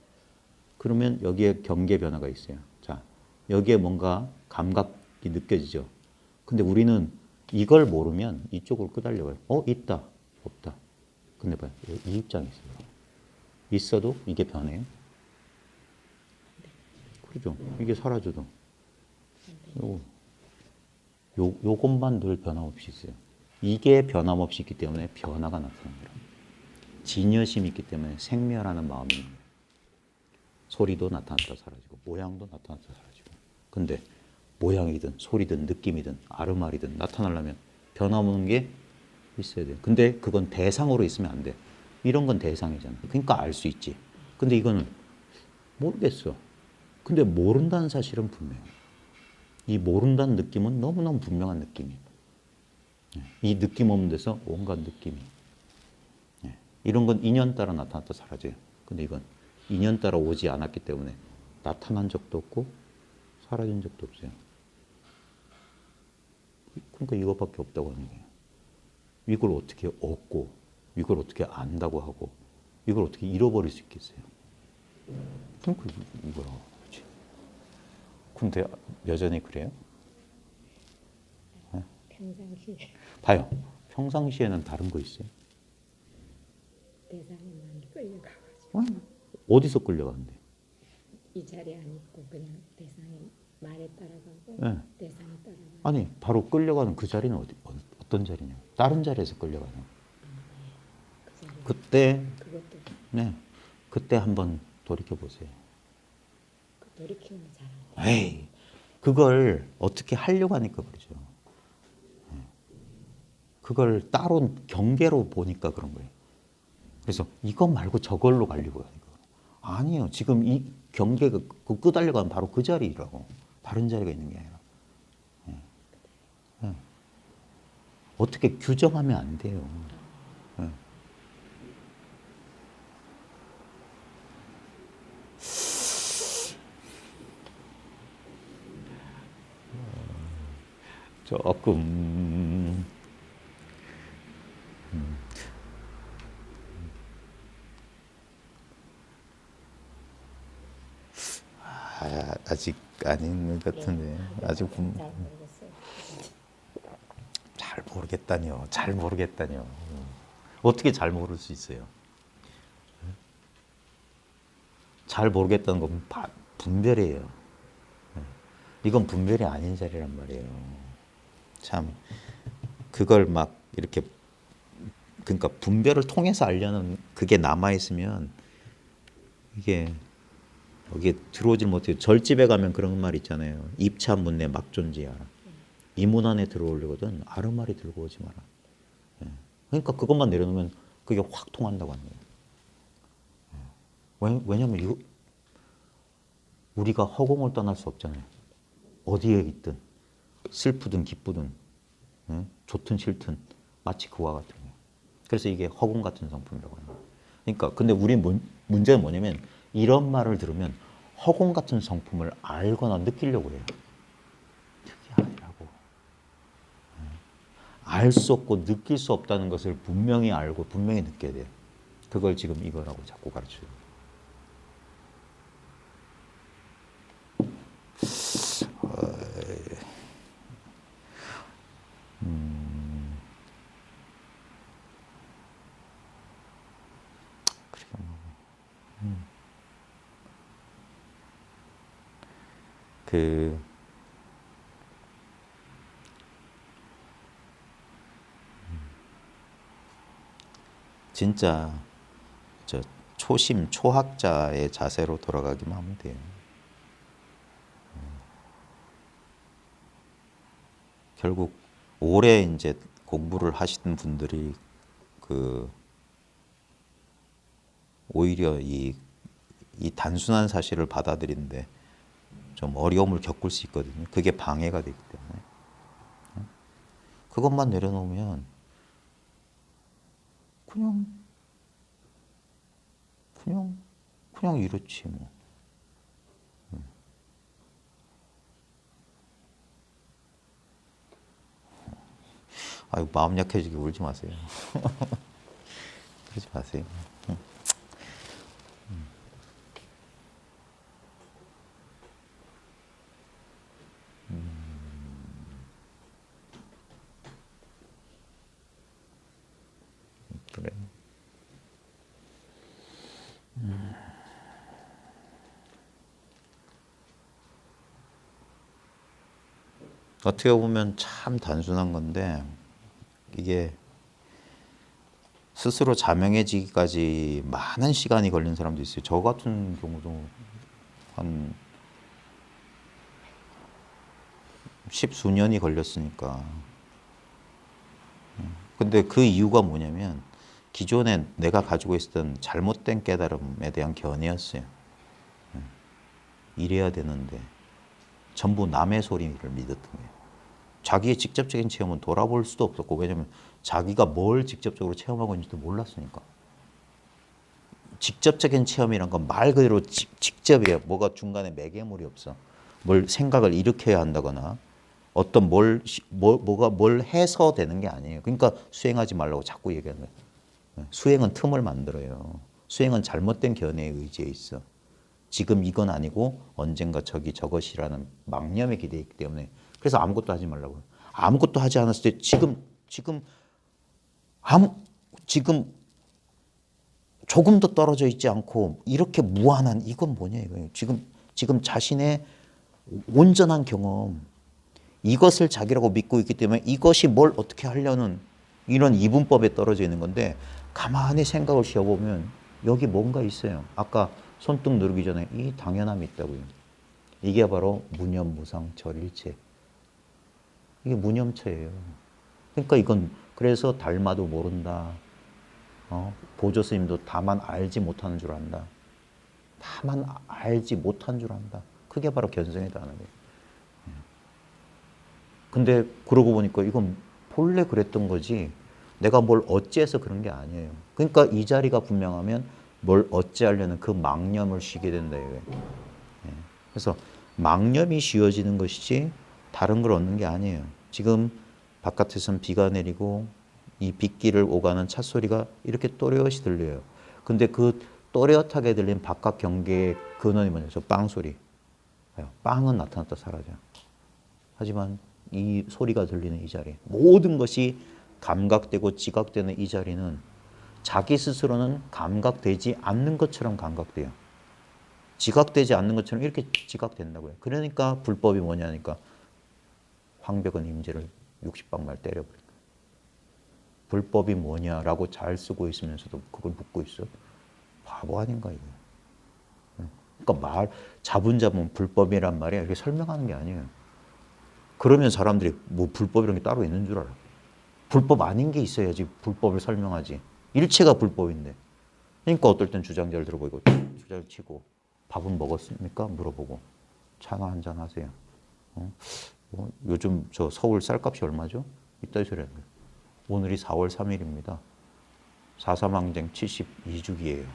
그러면 여기에 경계 변화가 있어요. 자, 여기에 뭔가 감각이 느껴지죠. 근데 우리는 이걸 모르면 이쪽으로 끄달려가요. 있다, 없다. 근데 봐요. 이 입장이 있어요. 있어도 이게 변해요. 그렇죠. 이게 사라져도. 요것만 늘 변함없이 있어요. 이게 변함없이 있기 때문에 변화가 나타나는 거예요. 진여심이 있기 때문에 생멸하는 마음이 있는 거예요. 소리도 나타났다 사라지고 모양도 나타났다 사라지고. 근데 모양이든 소리든 느낌이든 아르마리든 나타나려면 변화오는 게 있어야 돼. 근데 그건 대상으로 있으면 안 돼. 이런 건 대상이잖아. 그러니까 알 수 있지. 근데 이거는 모르겠어. 근데 모른다는 사실은 분명해. 이 모른다는 느낌은 너무너무 분명한 느낌이에요. 이 느낌 없는 데서 온갖 느낌이. 이런 건 인연 따라 나타났다 사라져요. 근데 이건 인연 따라 오지 않았기 때문에 나타난 적도 없고 사라진 적도 없어요. 그러니까 이거밖에 없다고 하는 거예요. 이걸 어떻게 얻고 이걸 어떻게 안다고 하고 이걸 어떻게 잃어버릴 수 있겠어요. 그러니까 이거라고 그러지. 근데 여전히 그래요? 평상시에 봐요. 평상시에는 다른 거 있어요? 대상에 많이 끌려가가지고 어디서 끌려가는데? 이 자리에 안 있고 그냥 대상의 말에 따라가고 네. 대상에 따라가고 아니 바로 끌려가는 그 자리는 어떤 자리냐? 다른 자리에서 끌려가요. 그 자리에 그때 그것도 네 그때 한번 돌이켜 보세요. 그 돌이키면 잘안 돼. 에이 그걸 어떻게 하려고 하니까 그러죠. 그걸 따로 경계로 보니까 그런 거예요. 그래서 이거 말고 저걸로 가려고 하니까 아니에요. 지금 이 경계가 끄달려 가면 바로 그 자리라고. 다른 자리가 있는 게 아니라. 어떻게 규정하면 안 돼요. 조금 아직 아닌 것 같은데 아직 잘 모르겠어요. 잘 모르겠다뇨. 잘 모르겠다뇨. 어떻게 잘 모를 수 있어요? 잘 모르겠다는 건 분별이에요. 이건 분별이 아닌 자리란 말이에요. 참 그걸 막 이렇게 그러니까 분별을 통해서 알려는 그게 남아 있으면 이게 들어오질 못해요. 절집에 가면 그런 말 있잖아요. 입차 문내 막존지하라. 이 문 안에 들어오려거든 아르마리 들고 오지 마라. 그러니까 그것만 내려놓으면 그게 확 통한다고 하는 거예요. 왜냐하면 이거 우리가 허공을 떠날 수 없잖아요. 어디에 있든 슬프든 기쁘든 좋든 싫든 마치 그와 같은 거예요. 그래서 이게 허공 같은 성품이라고 해요. 그러니까 근데 우리 문제는 뭐냐면 이런 말을 들으면 허공 같은 성품을 알거나 느끼려고 해요. 그게 아니라고. 알 수 없고 느낄 수 없다는 것을 분명히 알고 분명히 느껴야 돼요. 그걸 지금 이거라고 자꾸 가르쳐요. 그 진짜 저 초심 초학자의 자세로 돌아가기만 하면 돼요. 결국 오래 이제 공부를 하시는 분들이 그 오히려 이 단순한 사실을 받아들이는데 좀 어려움을 겪을 수 있거든요. 그게 방해가 되기 때문에. 그것만 내려놓으면 그냥 이렇지 뭐. 아유 마음 약해지게 울지 마세요. 그러지 마세요. 그래. 어떻게 보면 참 단순한 건데 이게 스스로 자명해지기까지 많은 시간이 걸린 사람도 있어요. 저 같은 경우도 한 십수년이 걸렸으니까 근데 그 이유가 뭐냐면 기존에 내가 가지고 있었던 잘못된 깨달음에 대한 견해였어요. 이래야 되는데 전부 남의 소리를 믿었던 거예요. 자기의 직접적인 체험은 돌아볼 수도 없었고, 왜냐하면 자기가 뭘 직접적으로 체험하고 있는지도 몰랐으니까. 직접적인 체험이란 건 말 그대로 직접이에요. 뭐가 중간에 매개물이 없어. 뭘 생각을 일으켜야 한다거나 어떤 뭐가 뭘 해서 되는 게 아니에요. 그러니까 수행하지 말라고 자꾸 얘기하는 거예요. 수행은 틈을 만들어요. 수행은 잘못된 견해에 의지해 있어. 지금 이건 아니고 언젠가 저것이라는 망념에 기대어 있기 때문에, 그래서 아무것도 하지 말라고요. 아무것도 하지 않았을 때 지금 조금도 떨어져 있지 않고 이렇게 무한한, 이건 뭐냐 이거예요. 지금 자신의 온전한 경험, 이것을 자기라고 믿고 있기 때문에 이것이 뭘 어떻게 하려는 이런 이분법에 떨어져 있는 건데, 가만히 생각을 쉬어보면 여기 뭔가 있어요. 아까 손등 누르기 전에 이 당연함이 있다고요. 이게 바로 무념무상 절일체. 이게 무념체예요. 그러니까 이건, 그래서 달마도 모른다. 보조 스님도 다만 알지 못하는 줄 안다. 다만 알지 못한 줄 안다. 그게 바로 견성이다 하는 거예요. 근데 그러고 보니까 이건 본래 그랬던 거지 내가 뭘 어찌해서 그런 게 아니에요. 그러니까 이 자리가 분명하면 뭘 어찌하려는 그 망념을 쉬게 된다 이거예요. 그래서 망념이 쉬어지는 것이지 다른 걸 얻는 게 아니에요. 지금 바깥에선 비가 내리고 이 빗길을 오가는 차 소리가 이렇게 또렷이 들려요. 근데 그 또렷하게 들린 바깥 경계의 근원이 뭐냐? 저 빵 소리. 빵은 나타났다 사라져. 하지만 이 소리가 들리는 이 자리, 모든 것이 감각되고 지각되는 이 자리는 자기 스스로는 감각되지 않는 것처럼 감각돼요. 지각되지 않는 것처럼 이렇게 지각된다고요. 그러니까 불법이 뭐냐니까 황벽은 임재를 60방말 때려버린 거예요. 불법이 뭐냐라고 잘 쓰고 있으면서도 그걸 묻고 있어. 바보 아닌가 이거. 그러니까 자분자분 불법이란 말이야 이렇게 설명하는 게 아니에요. 그러면 사람들이 뭐 불법이라는 게 따로 있는 줄 알아. 불법 아닌 게 있어야지 불법을 설명하지. 일체가 불법인데. 그러니까 어떨 땐 주장자를 들어보고 주장을 치고 밥은 먹었습니까? 물어보고 차나 한잔 하세요. 요즘 저 서울 쌀값이 얼마죠? 이따 이 소리 하는 거예요. 오늘이 4월 3일입니다. 4.3항쟁 72주기예요.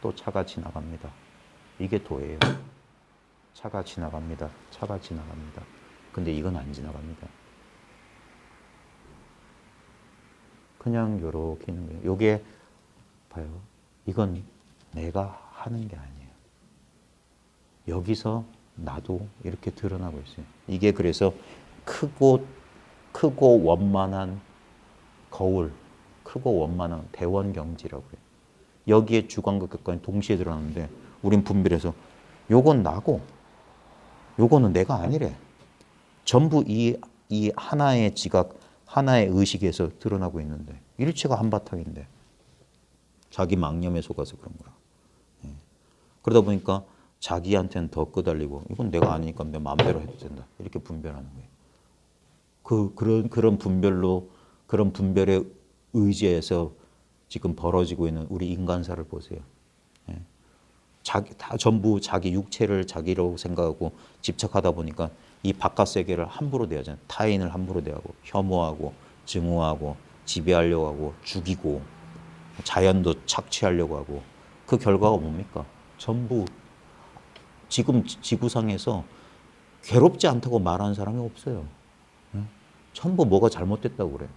또 차가 지나갑니다. 이게 도예요. 차가 지나갑니다. 차가 지나갑니다. 근데 이건 안 지나갑니다. 그냥 요렇게 있는 거예요. 요게 봐요. 이건 내가 하는 게 아니에요. 여기서 나도 이렇게 드러나고 있어요. 이게 그래서 크고 원만한 거울, 크고 원만한 대원경지라고 해요. 여기에 주관과 객관이 동시에 드러나는데 우린 분별해서 요건 나고 요거는 내가 아니래. 전부 이 하나의 지각, 하나의 의식에서 드러나고 있는데 일체가 한바탕인데 자기 망념에 속아서 그런 거라. 그러다 보니까 자기한테는 더 끄달리고 이건 내가 아니니까 내 마음대로 해도 된다. 이렇게 분별하는 거예요. 그런 분별로, 그런 분별에 의지해서 지금 벌어지고 있는 우리 인간사를 보세요. 다 전부 자기 육체를 자기로 생각하고 집착하다 보니까 이 바깥 세계를 함부로 대하잖아요. 타인을 함부로 대하고 혐오하고 증오하고 지배하려고 하고 죽이고 자연도 착취하려고 하고 그 결과가 뭡니까? 전부 지금 지구상에서 괴롭지 않다고 말하는 사람이 없어요. 전부 뭐가 잘못됐다고 그래요.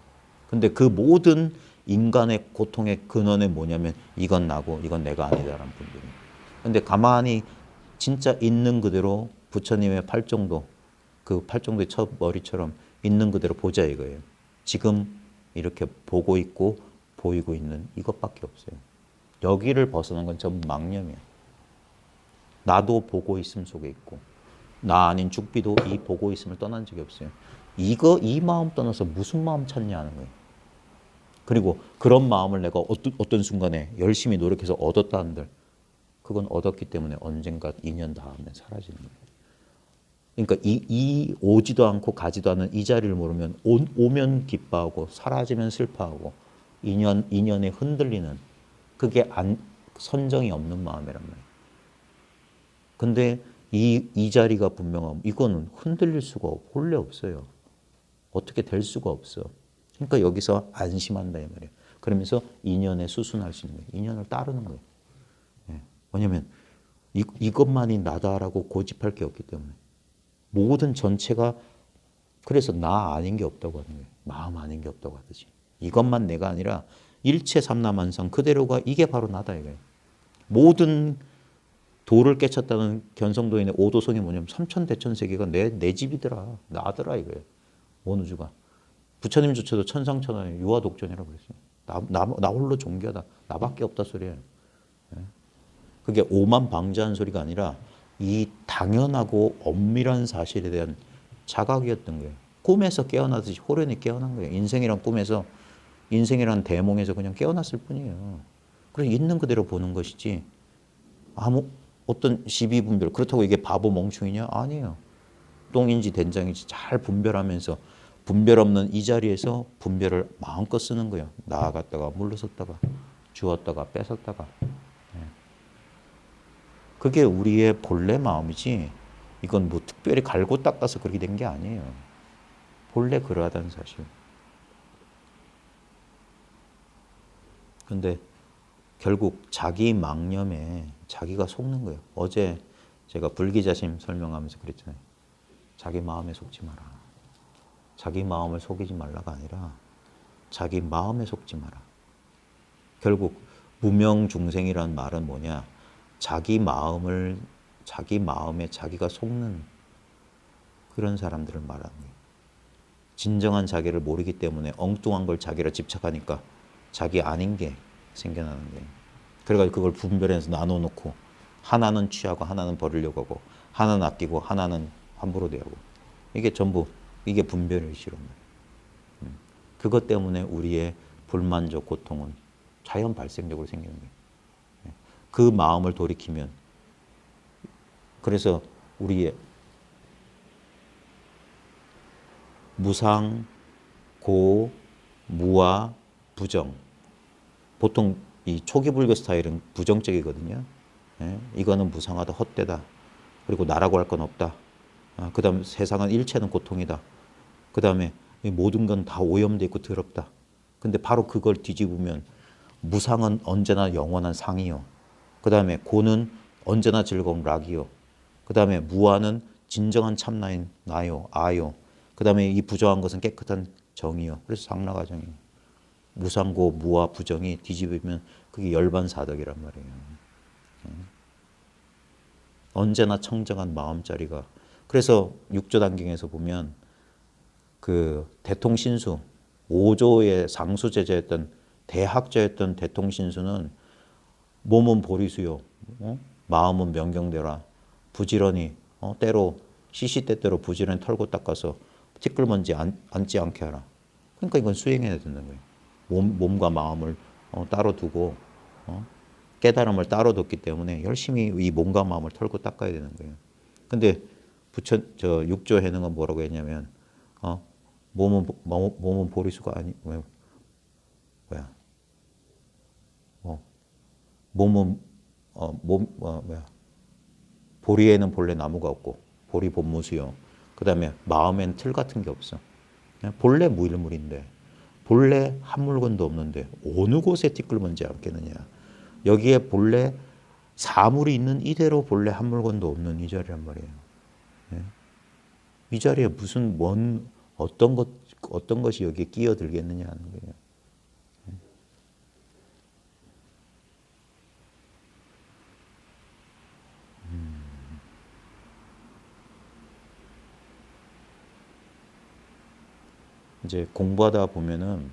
근데 그 모든 인간의 고통의 근원은 뭐냐면 이건 나고 이건 내가 아니다라는 분들이. 근데 가만히 진짜 있는 그대로 부처님의 팔정도, 그 팔정도의 첫 머리처럼 있는 그대로 보자 이거예요. 지금 이렇게 보고 있고 보이고 있는 이것밖에 없어요. 여기를 벗어난 건 전부 망념이야. 나도 보고 있음 속에 있고 나 아닌 죽비도 이 보고 있음을 떠난 적이 없어요. 이 마음 떠나서 무슨 마음 찾냐 하는 거예요. 그리고 그런 마음을 내가 어떤 순간에 열심히 노력해서 얻었다 한들 그건 얻었기 때문에 언젠가 2년 다음에 사라지는 거예요. 그러니까 이 오지도 않고 가지도 않는 이 자리를 모르면 오면 기뻐하고 사라지면 슬퍼하고 인연에 흔들리는 그게 선정이 없는 마음이란 말이에요. 근데 이 자리가 분명하면 이거는 흔들릴 수가 본래 없어요. 어떻게 될 수가 없어. 그러니까 여기서 안심한다 이 말이에요. 그러면서 인연에 수순할 수 있는 거예요. 인연을 따르는 거예요. 예. 왜냐하면 이것만이 나다라고 고집할 게 없기 때문에 모든 전체가 그래서 나 아닌 게 없다고 하는 거예요. 마음 아닌 게 없다고 하듯이 이것만 내가 아니라 일체 삼라만상 그대로가 이게 바로 나다 이거예요. 모든 도를 깨쳤다는 견성도인의 오도성이 뭐냐면 삼천대천세계가 내 집이더라. 나더라 이거예요. 온 우주가. 부처님조차도 천상천하의 유아독존이라고 그랬어요. 나 홀로 존귀하다. 나밖에 없다 소리예요. 그게 오만방자한 소리가 아니라 이 당연하고 엄밀한 사실에 대한 자각이었던 거예요. 꿈에서 깨어나듯이 호련히 깨어난 거예요. 인생이란 꿈에서 인생이란 대몽에서 그냥 깨어났을 뿐이에요. 그래서 있는 그대로 보는 것이지 어떤 시비분별 그렇다고 이게 바보 멍충이냐? 아니에요. 똥인지 된장인지 잘 분별하면서 분별 없는 이 자리에서 분별을 마음껏 쓰는 거예요. 나아갔다가 물러섰다가 주었다가 뺏었다가. 그게 우리의 본래 마음이지 이건 뭐 특별히 갈고 닦아서 그렇게 된 게 아니에요. 본래 그러하다는 사실. 근데 결국 자기 망념에 자기가 속는 거예요. 어제 제가 불기자심 설명하면서 그랬잖아요. 자기 마음에 속지 마라. 자기 마음을 속이지 말라가 아니라 자기 마음에 속지 마라. 결국 무명중생이라는 말은 뭐냐? 자기 마음에 자기가 속는 그런 사람들을 말하는 거예요. 진정한 자기를 모르기 때문에 엉뚱한 걸 자기라 집착하니까 자기 아닌 게 생겨나는 거예요. 그래가지고 그걸 분별해서 나눠놓고 하나는 취하고 하나는 버리려고 하고 하나는 아끼고 하나는 함부로 대하고 이게 전부 이게 분별의식이란 말이에요. 그것 때문에 우리의 불만족 고통은 자연 발생적으로 생기는 거예요. 그 마음을 돌이키면 그래서 우리의 무상, 고, 무와, 부정 보통 이 초기 불교 스타일은 부정적이거든요. 이거는 무상하다, 헛되다. 그리고 나라고 할 건 없다. 그 다음에 세상은 일체는 고통이다. 그 다음에 모든 건 다 오염되어 있고 더럽다. 근데 바로 그걸 뒤집으면 무상은 언제나 영원한 상이요. 그 다음에 고는 언제나 즐거운 락이요. 그 다음에 무아는 진정한 참나인 나요, 아요. 그 다음에 이 부정한 것은 깨끗한 정이요. 그래서 상라가정이요. 무상고, 무아, 부정이 뒤집으면 그게 열반사덕이란 말이에요. 언제나 청정한 마음자리가. 그래서 육조단경에서 보면 그 대통신수 5조의 상수제자였던 대학자였던 대통신수는 몸은 보리수요, 마음은 명경대라. 부지런히 때로 시시때때로 부지런히 털고 닦아서 티끌먼지 앉지 않게 하라. 그러니까 이건 수행해야 된다는 거예요. 몸과 마음을 따로 두고 깨달음을 따로 뒀기 때문에 열심히 이 몸과 마음을 털고 닦아야 되는 거예요. 근데 육조 해능은 뭐라고 했냐면 몸은 보리수가 아니 뭐야? 몸은 보리에는 본래 나무가 없고 보리 본무수요. 그다음에 마음엔 틀 같은 게 없어. 본래 무일물인데 본래 한 물건도 없는데 어느 곳에 티끌먼지 않겠느냐. 여기에 본래 사물이 있는 이대로 본래 한 물건도 없는 이 자리란 말이에요. 이 자리에 무슨 어떤 것이 여기에 끼어들겠느냐 하는 거예요. 이제 공부하다 보면은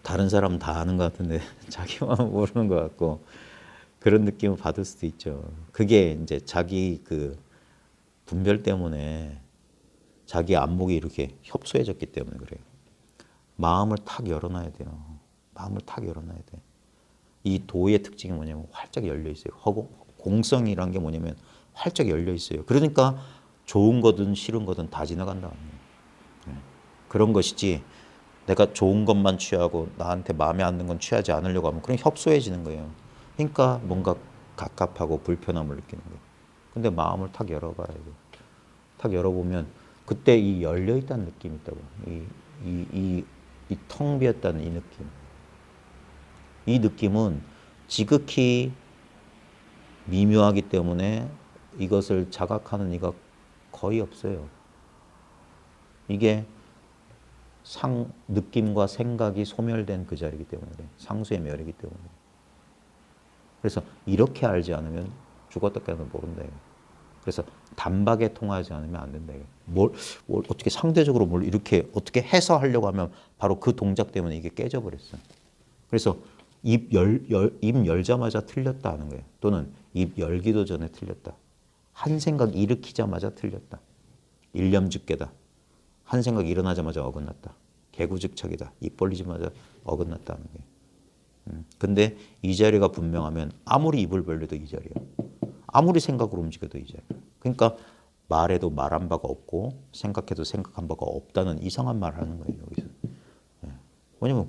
다른 사람 다 아는 것 같은데 자기만 모르는 것 같고 그런 느낌을 받을 수도 있죠. 그게 이제 자기 그 분별 때문에 자기 안목이 이렇게 협소해졌기 때문에 그래요. 마음을 탁 열어놔야 돼요. 마음을 탁 열어놔야 돼. 이 도의 특징이 뭐냐면 활짝 열려 있어요. 공성이란 게 뭐냐면 활짝 열려 있어요. 그러니까 좋은 거든 싫은 거든 다 지나간다. 그런 것이지 내가 좋은 것만 취하고 나한테 마음에 안 드는 건 취하지 않으려고 하면 그냥 협소해지는 거예요. 그러니까 뭔가 갑갑하고 불편함을 느끼는 거예요. 근데 마음을 탁 열어봐야 돼요. 탁 열어보면 그때 이 열려있다는 느낌이 있다고. 이 텅 비었다는 이 느낌. 이 느낌은 지극히 미묘하기 때문에 이것을 자각하는 이가 거의 없어요. 이게 느낌과 생각이 소멸된 그 자리이기 때문에 그래. 상수의 멸이기 때문에. 그래서 이렇게 알지 않으면 죽었다 깨어나 모른다. 그래서 단박에 통하지 않으면 안 된다. 뭘 어떻게 상대적으로 뭘 이렇게 어떻게 해서 하려고 하면 바로 그 동작 때문에 이게 깨져버렸어. 그래서 입 열자마자 틀렸다 하는 거예요. 또는 입 열기도 전에 틀렸다. 한 생각 일으키자마자 틀렸다. 일념즉괴다. 한 생각 일어나자마자 어긋났다. 개구즉척이다. 입 벌리자마자 어긋났다는 거예요. 근데 이 자리가 분명하면 아무리 입을 벌려도 이 자리야. 아무리 생각으로 움직여도 이 자리야. 그러니까 말해도 말한 바가 없고 생각해도 생각한 바가 없다는 이상한 말을 하는 거예요. 여기서. 왜냐면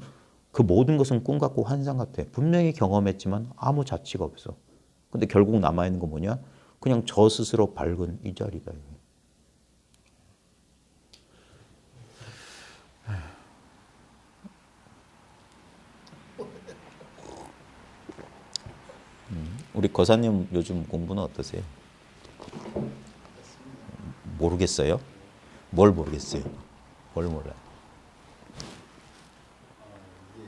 그 모든 것은 꿈 같고 환상 같아. 분명히 경험했지만 아무 자취가 없어. 근데 결국 남아있는 건 뭐냐? 그냥 저 스스로 밝은 이 자리다. 우리 거사님 요즘 공부는 어떠세요? 모르겠어요? 뭘 모르겠어요? 뭘 몰라요? 이게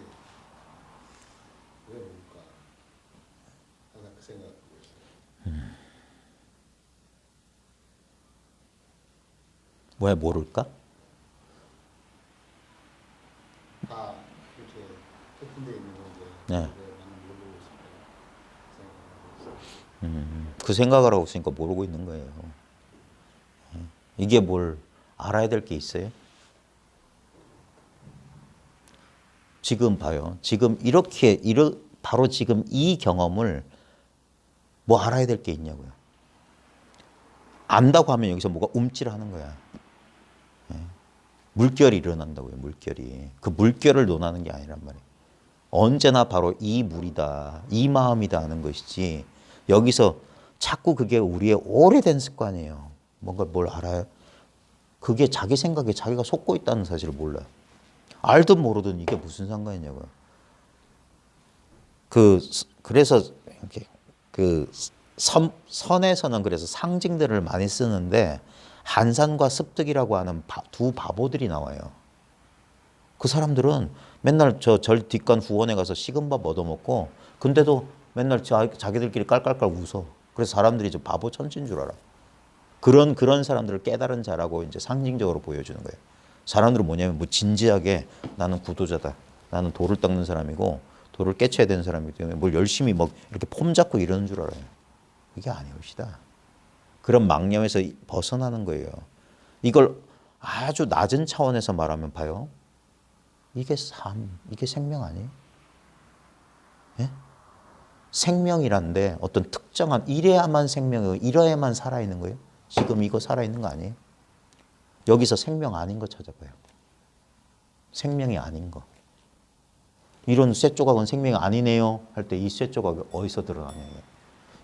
왜 그럴까? 항상 그 생각하고 있어요. 왜 모를까? 다 이렇게 오픈되어 있는 건데 네. 왜 나는 모르고 있을까 생각하고 있어요. 그 생각을 하고 있으니까 모르고 있는 거예요. 이게 뭘 알아야 될 게 있어요? 지금 봐요. 지금 바로 지금 이 경험을 뭐 알아야 될 게 있냐고요. 안다고 하면 여기서 뭐가 움찔하는 거야. 물결이 일어난다고요. 물결이. 그 물결을 논하는 게 아니란 말이에요. 언제나 바로 이 물이다. 이 마음이다 하는 것이지. 여기서 자꾸 그게 우리의 오래된 습관이에요. 뭔가 뭘 알아요. 그게 자기 생각에 자기가 속고 있다는 사실을 몰라요. 알든 모르든 이게 무슨 상관이냐고요. 그래서 이렇게 선에서는 그래서 상징들을 많이 쓰는데 한산과 습득이라고 하는 두 바보들이 나와요. 그 사람들은 맨날 저 절 뒷간 후원에 가서 식은 밥 얻어먹고 근데도 맨날 자기들끼리 깔깔깔 웃어. 그래서 사람들이 저 바보 천치인 줄 알아. 그런 사람들을 깨달은 자라고 이제 상징적으로 보여주는 거예요. 사람들은 뭐냐면 뭐 진지하게 나는 구도자다. 나는 돌을 닦는 사람이고 돌을 깨쳐야 되는 사람이기 때문에 뭘 열심히 막 이렇게 폼 잡고 이러는 줄 알아요. 이게 아니옵시다. 그런 망념에서 벗어나는 거예요. 이걸 아주 낮은 차원에서 말하면 봐요. 이게 이게 생명 아니에요? 예? 생명이란데 어떤 특정한 이래야만 생명이고 이래야만 살아있는 거예요? 지금 이거 살아있는 거 아니에요? 여기서 생명 아닌 거 찾아봐요. 생명이 아닌 거. 이런 쇠 조각은 생명이 아니네요 할 때 이 쇠 조각이 어디서 드러나냐.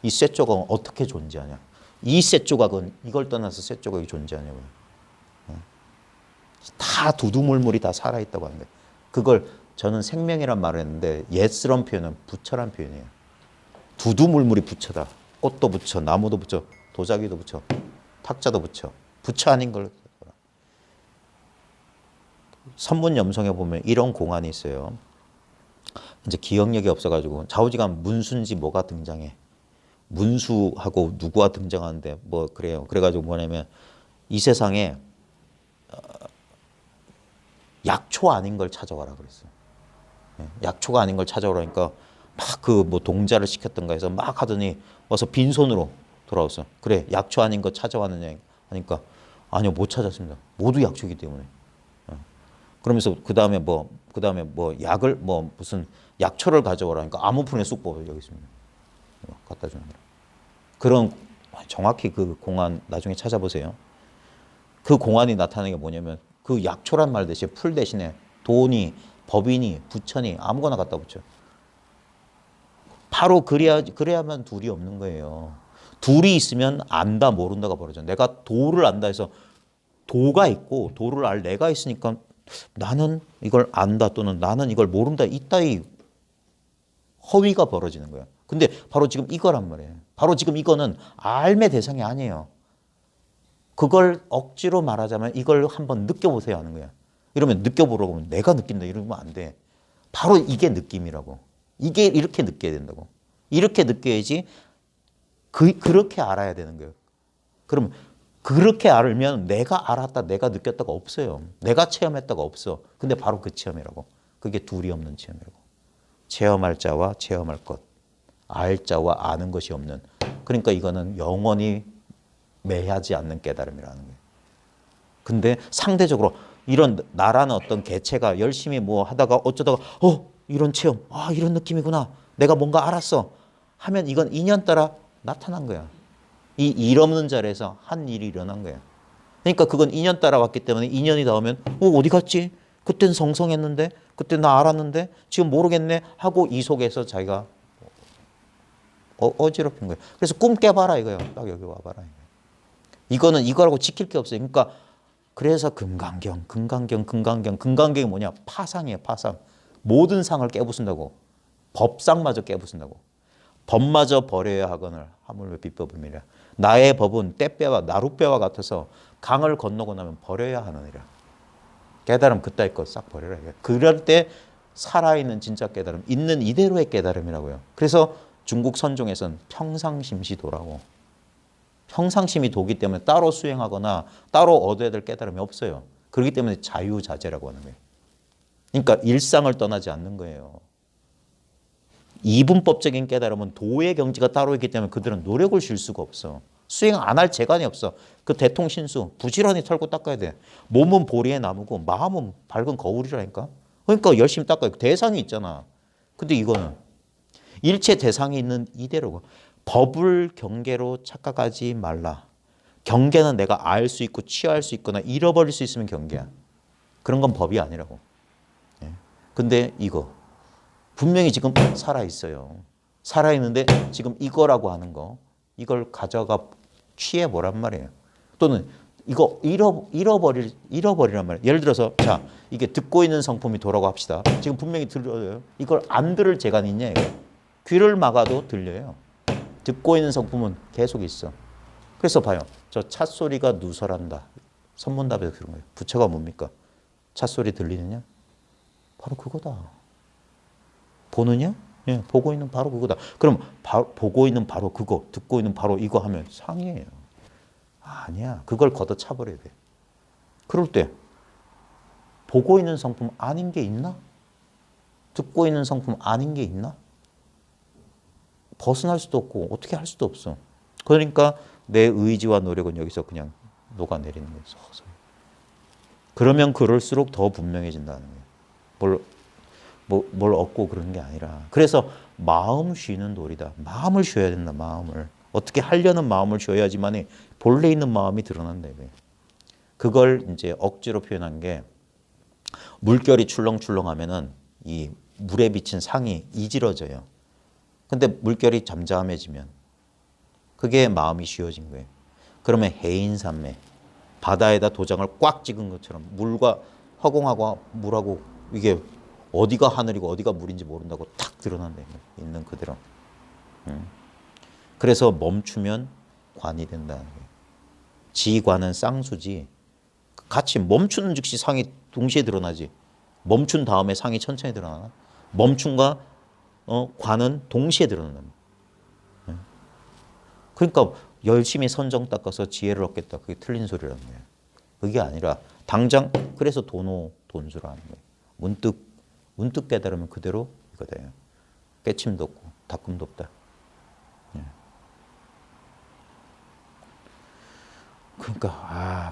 이 쇠 조각은 어떻게 존재하냐. 이 쇠 조각은 이걸 떠나서 쇠 조각이 존재하냐고요. 다 두두물물이 다 살아있다고 하는 거예요. 그걸 저는 생명이란 말을 했는데 옛스러운 표현은 부처란 표현이에요. 두두물물이 부처다. 꽃도 부처, 나무도 부처, 도자기도 부처, 탁자도 부처. 부처 아닌 걸. 선문염성에 보면 이런 공안이 있어요. 이제 기억력이 없어가지고 좌우지간 문수인지 뭐가 등장해. 문수하고 누구가 등장하는데 뭐 그래요. 그래가지고 뭐냐면 이 세상에 약초 아닌 걸 찾아와라 그랬어요. 약초가 아닌 걸 찾아오라니까 막 그 뭐 동자를 시켰던가 해서 막 하더니 와서 빈손으로 돌아왔어요. 그래 약초 아닌 거 찾아왔느냐 하니까 아니요 못 찾았습니다. 모두 약초이기 때문에. 그러면서 그 다음에 뭐 약을 뭐 무슨 약초를 가져오라니까 아무 푼에 쑥 뽑아 여기 있습니다. 갖다 주는 거라. 그런 정확히 그 공안 나중에 찾아보세요. 그 공안이 나타나는 게 뭐냐면 그 약초란 말 대신에 풀 대신에 돈이, 법인이, 부처니 아무거나 갖다 붙여. 바로 그래야만 둘이 없는 거예요. 둘이 있으면 안다 모른다가 벌어져. 내가 도를 안다 해서 도가 있고 도를 알 내가 있으니까 나는 이걸 안다 또는 나는 이걸 모른다 이따위 허위가 벌어지는 거예요. 근데 바로 지금 이거란 말이에요. 바로 지금 이거는 알매 대상이 아니에요. 그걸 억지로 말하자면 이걸 한번 느껴보세요 하는 거야. 이러면 느껴보라고 하면 내가 느낀다 이러면 안 돼. 바로 이게 느낌이라고. 이게 이렇게 느껴야 된다고. 이렇게 느껴야지 그렇게 알아야 되는 거예요. 그럼 그렇게 알면 내가 알았다, 내가 느꼈다가 없어요. 내가 체험했다가 없어. 근데 바로 그 체험이라고. 그게 둘이 없는 체험이라고. 체험할 자와 체험할 것. 알 자와 아는 것이 없는. 그러니까 이거는 영원히 매하지 않는 깨달음이라는 거예요. 근데 상대적으로 이런 나라는 어떤 개체가 열심히 뭐 하다가 어쩌다가 이런 체험, 이런 느낌이구나. 내가 뭔가 알았어. 하면 이건 인연 따라 나타난 거야. 이 일 없는 자리에서 한 일이 일어난 거야. 그러니까 그건 인연 따라 왔기 때문에 인연이 닿으면 어디 갔지? 그땐 성성했는데 그때 나 알았는데 지금 모르겠네 하고 이 속에서 자기가 어지럽힌 거예요. 그래서 꿈 깨봐라 이거예요. 딱 여기 와봐라 이거예요. 이거는 이거라고 지킬 게 없어요. 그러니까 그래서 금강경이 뭐냐? 파상이에요. 파상. 모든 상을 깨부순다고. 법상마저 깨부순다고. 법마저 버려야 하거늘 하물며 비법음이라. 나의 법은 떼뼈와 나룻뼈와 같아서 강을 건너고 나면 버려야 하느니라. 깨달음 그따위 것 싹 버려라. 그럴 때 살아있는 진짜 깨달음, 있는 이대로의 깨달음이라고요. 그래서 중국 선종에서는 평상심시도라고. 평상심이 도기 때문에 따로 수행하거나 따로 얻어야 될 깨달음이 없어요. 그렇기 때문에 자유자재라고 하는 거예요. 그러니까 일상을 떠나지 않는 거예요. 이분법적인 깨달음은 도의 경지가 따로 있기 때문에 그들은 노력을 쉴 수가 없어. 수행 안 할 재간이 없어. 그 대통신수 부지런히 털고 닦아야 돼. 몸은 보리의 나무고 마음은 밝은 거울이라니까. 그러니까 열심히 닦아요. 대상이 있잖아. 근데 이거는 일체 대상이 있는 이대로고. 법을 경계로 착각하지 말라. 경계는 내가 알 수 있고 취할 수 있거나 잃어버릴 수 있으면 경계야. 그런 건 법이 아니라고. 근데 이거 분명히 지금 살아있어요. 살아있는데 지금 이거라고 하는 거 이걸 가져가 취해보란 말이에요. 또는 이거 잃어버리란 말이에요. 예를 들어서 자 이게 듣고 있는 성품이 도라고 합시다. 지금 분명히 들려요. 이걸 안 들을 재간이 있냐 이거. 귀를 막아도 들려요. 듣고 있는 성품은 계속 있어. 그래서 봐요. 저 찻소리가 누설한다. 선문답에서 그런 거예요. 부처가 뭡니까? 찻소리 들리느냐? 바로 그거다. 보느냐? 예, 보고 있는 바로 그거다. 그럼 보고 있는 바로 그거, 듣고 있는 바로 이거 하면 상이에요. 아니야. 그걸 걷어차버려야 돼. 그럴 때 보고 있는 성품 아닌 게 있나? 듣고 있는 성품 아닌 게 있나? 벗어날 수도 없고 어떻게 할 수도 없어. 그러니까 내 의지와 노력은 여기서 그냥 녹아내리는 거예요. 서서히. 그러면 그럴수록 더 분명해진다는 거예요. 뭘 얻고 그런 게 아니라. 그래서 마음 쉬는 도리다. 마음을 쉬어야 된다. 마음을. 어떻게 하려는 마음을 쉬어야지만 본래 있는 마음이 드러난다. 그걸 이제 억지로 표현한 게 물결이 출렁출렁하면은 이 물에 비친 상이 이질어져요. 근데 물결이 잠잠해지면 그게 마음이 쉬워진 거예요. 그러면 해인산매, 바다에다 도장을 꽉 찍은 것처럼 물과 허공하고 물하고 이게 어디가 하늘이고 어디가 물인지 모른다고 탁 드러난다. 있는 그대로. 그래서 멈추면 관이 된다는 거예요. 지관은 쌍수지. 같이 멈추는 즉시 상이 동시에 드러나지. 멈춘 다음에 상이 천천히 드러나나? 멈춤과 관은 동시에 드러난다. 그러니까 열심히 선정 닦아서 지혜를 얻겠다. 그게 틀린 소리라는 거예요. 그게 아니라 당장 그래서 돈수라는 거예요. 문득 깨달으면 그대로 이거다. 깨침도 없고 닦음도 없다.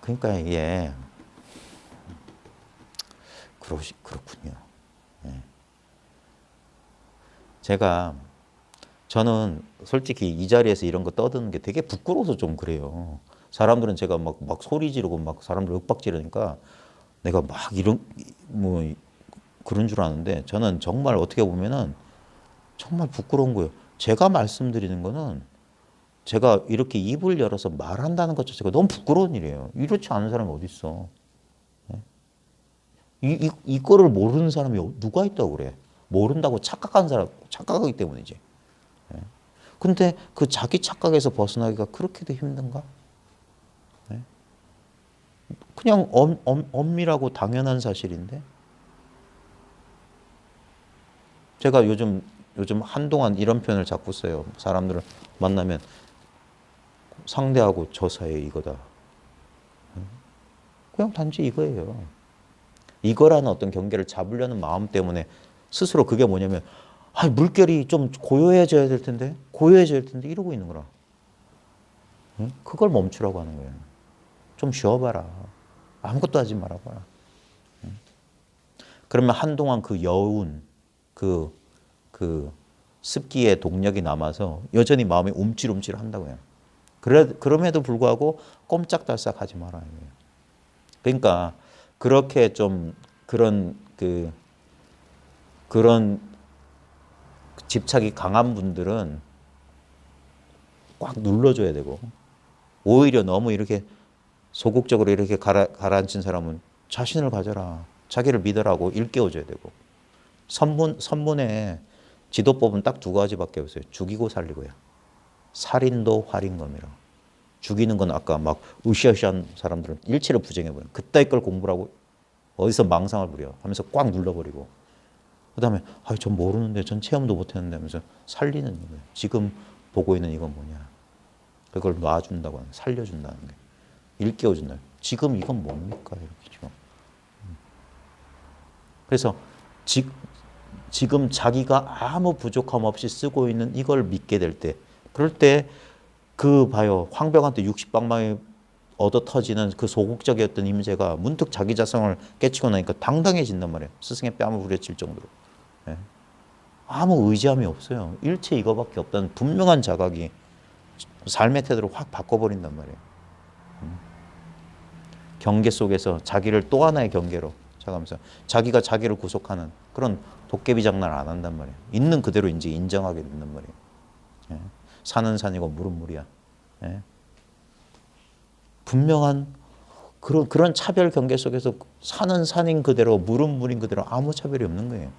그러니까 이게 그렇군요. 저는 솔직히 이 자리에서 이런 거 떠드는 게 되게 부끄러워서 좀 그래요. 사람들은 제가 막 소리 지르고 막 사람들 윽박 지르니까 내가 막 이런 뭐 그런 줄 아는데 저는 정말 어떻게 보면은 정말 부끄러운 거예요. 제가 말씀드리는 거는 제가 이렇게 입을 열어서 말한다는 것 자체가 너무 부끄러운 일이에요. 이렇지 않은 사람이 어디 있어? 이거를 모르는 사람이 누가 있다고 그래? 모른다고 착각한 사람, 착각하기 때문이지. 근데 그 자기 착각에서 벗어나기가 그렇게도 힘든가? 그냥 엄밀하고 당연한 사실인데. 제가 요즘 한동안 이런 표현을 자꾸 써요. 사람들을 만나면 상대하고 저 사이에 이거다. 그냥 단지 이거예요. 이거라는 어떤 경계를 잡으려는 마음 때문에 스스로 그게 뭐냐면 물결이 좀 고요해져야 될 텐데 이러고 있는 거라. 그걸 멈추라고 하는 거예요. 좀 쉬어봐라. 아무것도 하지 말아봐라. 그러면 한동안 그 여운, 그 습기의 동력이 남아서 여전히 마음이 움찔움찔 한다고요. 그럼에도 불구하고 꼼짝달싹 하지 말아요. 그러니까 그렇게 좀 그런 집착이 강한 분들은 꽉 눌러줘야 되고, 오히려 너무 이렇게 소극적으로 이렇게 가라앉힌 사람은 자신을 가져라, 자기를 믿으라고 일깨워줘야 되고. 선문에 지도법은 딱 두 가지밖에 없어요. 죽이고 살리고요. 살인도 활인검이라. 죽이는 건 아까 막 으쌰으쌰한 사람들은 일체를 부정해버려요. 그따위 걸 공부라고 어디서 망상을 부려 하면서 꽉 눌러버리고, 그 다음에 전 모르는데, 전 체험도 못했는데 하면서 살리는 거예요. 지금 보고 있는 이건 뭐냐. 그걸 놔준다고 하는, 살려준다는 게, 일깨워준다. 지금 이건 뭡니까? 이렇게 지금. 그래서 지금 자기가 아무 부족함 없이 쓰고 있는 이걸 믿게 될 때, 그럴 때 봐요. 황병한테 60방망이 얻어 터지는 그 소극적이었던 임재가 문득 자기 자성을 깨치고 나니까 당당해진단 말이에요. 스승의 뺨을 후려칠 정도로. 예. 아무 의지함이 없어요. 일체 이거밖에 없다는 분명한 자각이 삶의 태도를 확 바꿔버린단 말이에요. 경계 속에서 자기를 또 하나의 경계로 자가면서 자기가 자기를 구속하는 그런 도깨비 장난 안 한단 말이에요. 있는 그대로 이제 인정하게 된단 말이에요. 예. 산은 산이고 물은 물이야. 예. 분명한 그런 차별 경계 속에서 산은 산인 그대로 물은 물인 그대로 아무 차별이 없는 거예요.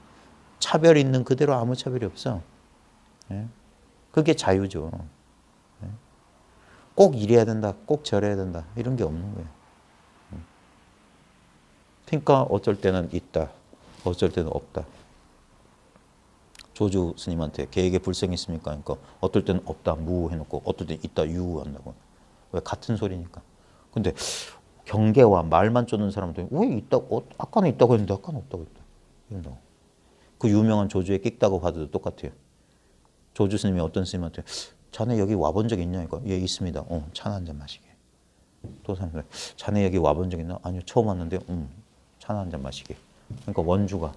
차별이 있는 그대로 아무 차별이 없어. 예. 그게 자유죠. 예. 꼭 이래야 된다, 꼭 저래야 된다, 이런 게 없는 거예요. 그러니까 어쩔 때는 있다, 어쩔 때는 없다. 조주 스님한테 계획에 불성이 있습니까? 그러니까 어떨 때는 없다, 무 해놓고 어떨 때는 있다, 유 한다고. 왜? 같은 소리니까. 근데 경계와 말만 쫓는 사람들은 왜 있다고, 아까는 있다고 했는데 아까는 없다고 했다, 이런다고. 그 유명한 조주의 끽다고 가도 똑같아요. 조주 스님이 어떤 스님한테 자네 여기 와본 적 있냐? 그러니까 예, 있습니다. 차 한 잔 마시게. 또 사람들 자네 여기 와본 적 있나? 아니요, 처음 왔는데 차 한 잔 마시게. 그러니까 원주가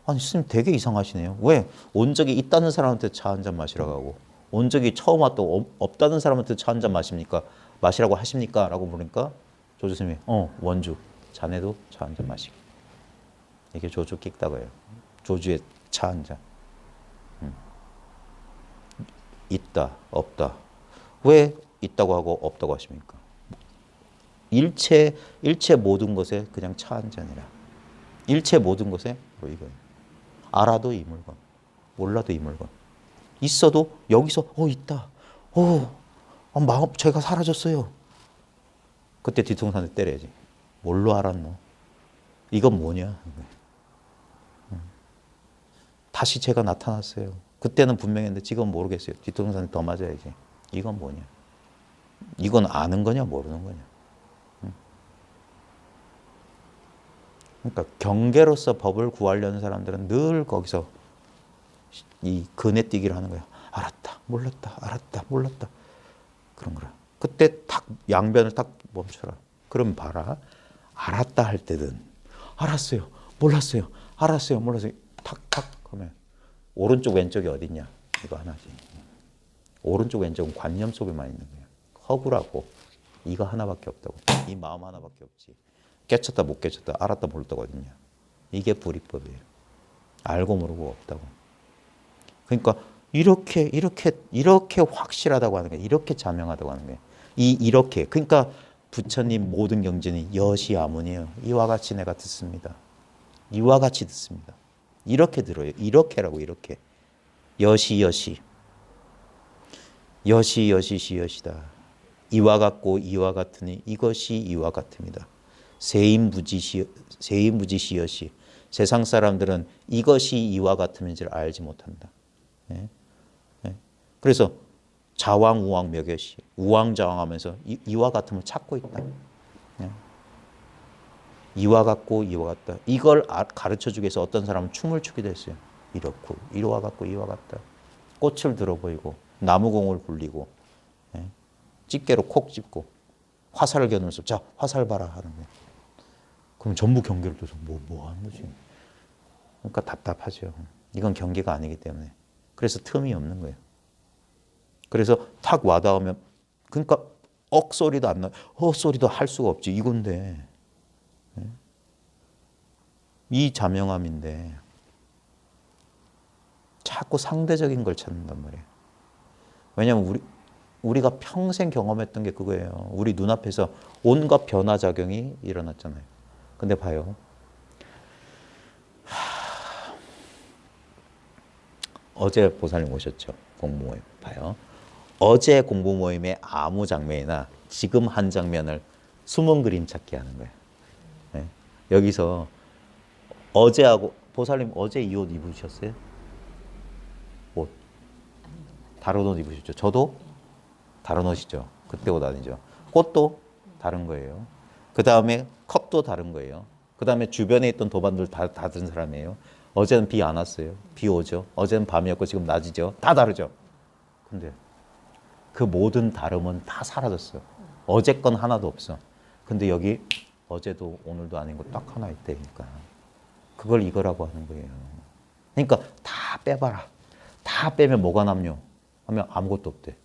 아니 스님 되게 이상하시네요. 왜 온 적이 있다는 사람한테 차 한 잔 마시라고 하고 온 적이 처음 왔다고 없다는 사람한테 차 한 잔 마시라고 하십니까? 라고 물으니까 조주 스님이 원주 자네도 차 한 잔 마시게. 이게 조주 끽다고예요. 조주의 차 한 잔. 있다, 없다. 왜 있다고 하고 없다고 하십니까? 일체 모든 것에 그냥 차 한 잔이라. 일체 모든 것에 바로 이거예요. 알아도 이 물건, 몰라도 이 물건. 있어도 여기서 있다. 마음 제가 사라졌어요. 그때 뒤통수한테 때려야지. 뭘로 알았노? 이건 뭐냐? 다시 제가 나타났어요. 그때는 분명했는데 지금은 모르겠어요. 뒤통수한테 더 맞아야지. 이건 뭐냐? 이건 아는 거냐 모르는 거냐? 그러니까 경계로서 법을 구하려는 사람들은 늘 거기서 이 그네뛰기를 하는 거야. 알았다, 몰랐다, 알았다, 몰랐다. 그런 거라. 그때 탁 양변을 딱 멈춰라. 그럼 봐라. 알았다 할 때든 알았어요, 몰랐어요, 알았어요, 몰랐어요. 탁탁 하면 오른쪽 왼쪽이 어딨냐? 이거 하나지. 오른쪽 왼쪽은 관념 속에만 있는 거예요. 허구라고 이거 하나밖에 없다고. 이 마음 하나밖에 없지. 깨쳤다 못 깨쳤다 알았다 몰랐다거든요. 이게 불이법이에요. 알고 모르고 없다고. 그러니까 이렇게 확실하다고 하는 거예요. 이렇게 자명하다고 하는 거예요. 이렇게. 그러니까 부처님 모든 경전이 여시아문이에요. 이와 같이 내가 듣습니다. 이와 같이 듣습니다. 이렇게 들어요. 이렇게라고 이렇게. 여시 여시다. 이와 같고 이와 같으니 이것이 이와 같습니다. 세인부지시여시. 세상 사람들은 이것이 이와 같음인지를 알지 못한다. 예? 예? 그래서 자왕우왕 몇여시 우왕좌왕하면서 이와 같음을 찾고 있다. 예? 이와 같고 이와 같다. 이걸 가르쳐주기 위해서 어떤 사람은 춤을 추기도 했어요. 이렇고 이와 같고 이와 같다. 꽃을 들어 보이고 나무공을 굴리고 예? 집게로 콕 집고 화살을 겨누면서 자 화살 봐라 하는 거예요. 그럼 전부 경계를 둬서 뭐 하는 거지? 그러니까 답답하죠. 이건 경계가 아니기 때문에. 그래서 틈이 없는 거예요. 그래서 탁 와닿으면 그러니까 소리도 안 나. 소리도 할 수가 없지. 이건데. 이 자명함인데 자꾸 상대적인 걸 찾는단 말이에요. 왜냐하면 우리가 평생 경험했던 게 그거예요. 우리 눈앞에서 온갖 변화작용이 일어났잖아요. 근데 봐요. 어제 보살님 오셨죠. 공부모임. 봐요. 어제 공부모임의 아무 장면이나 지금 한 장면을 숨은 그림 찾기 하는 거예요. 네. 여기서 어제하고 보살님 어제 이 옷 입으셨어요? 옷. 다른 옷 입으셨죠? 저도 다른 옷이죠. 그때 옷 아니죠. 꽃도 다른 거예요. 그 다음에 컵도 다른 거예요. 그 다음에 주변에 있던 도반들 다 다른 사람이에요. 어제는 비 안 왔어요. 비 오죠. 어제는 밤이었고 지금 낮이죠. 다 다르죠. 근데 그 모든 다름은 다 사라졌어요. 어제 건 하나도 없어. 근데 여기 어제도 오늘도 아닌 거 딱 하나 있다니까. 그걸 이거라고 하는 거예요. 그러니까 다 빼봐라. 다 빼면 뭐가 남요? 하면 아무것도 없대.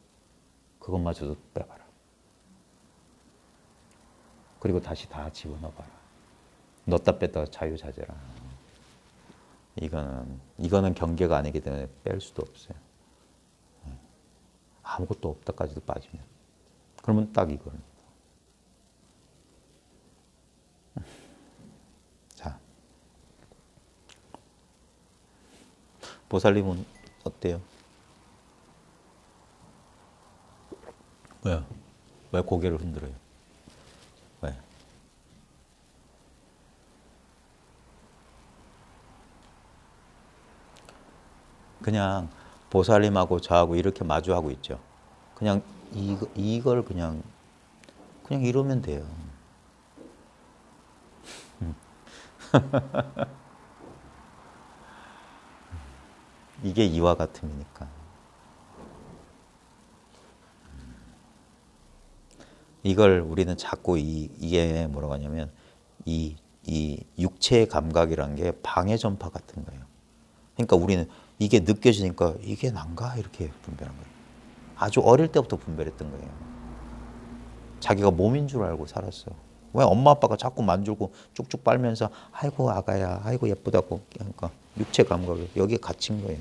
그것마저도 빼봐라. 그리고 다시 다 집어넣어봐라. 넣었다 뺐다가 자유자재라. 이거는 경계가 아니기 때문에 뺄 수도 없어요. 아무것도 없다까지도 빠지면. 그러면 딱 이거는. 자. 보살님은 어때요? 왜요? 왜 고개를 흔들어요? 왜? 그냥 보살님하고 저하고 이렇게 마주하고 있죠. 그냥 이걸 그냥 이러면 돼요. 이게 이와 같음이니까. 이걸 우리는 자꾸 이게 뭐라고 하냐면 이 육체의 감각이란 게 방해 전파 같은 거예요. 그러니까 우리는 이게 느껴지니까 이게 난가 이렇게 분별한 거예요. 아주 어릴 때부터 분별했던 거예요. 자기가 몸인 줄 알고 살았어. 왜 엄마 아빠가 자꾸 만들고 쭉쭉 빨면서 아이고 아가야 아이고 예쁘다고 그러니까 육체 감각을 여기에 갇힌 거예요.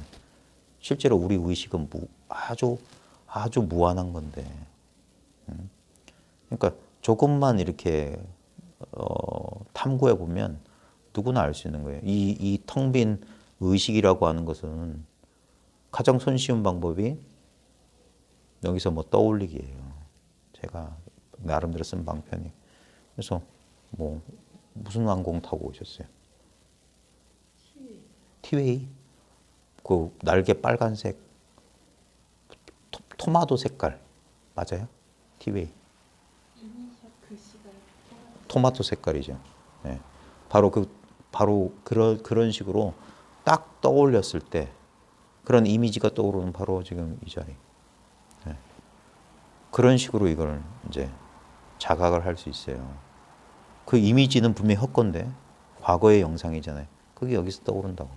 실제로 우리 의식은 아주 무한한 건데. 그러니까 조금만 이렇게 탐구해 보면 누구나 알 수 있는 거예요. 이 텅 빈 의식이라고 하는 것은 가장 손쉬운 방법이 여기서 뭐 떠올리기예요. 제가 나름대로 쓴 방편이. 그래서 뭐 무슨 항공 타고 오셨어요? 티웨이. 그 날개 빨간색 토마토 색깔 맞아요? 티웨이. 토마토 색깔이죠. 네. 바로 그런 식으로 딱 떠올렸을 때 그런 이미지가 떠오르는 바로 지금 이 자리. 네. 그런 식으로 이걸 이제 자각을 할 수 있어요. 그 이미지는 분명히 헛건데 과거의 영상이잖아요. 그게 여기서 떠오른다고.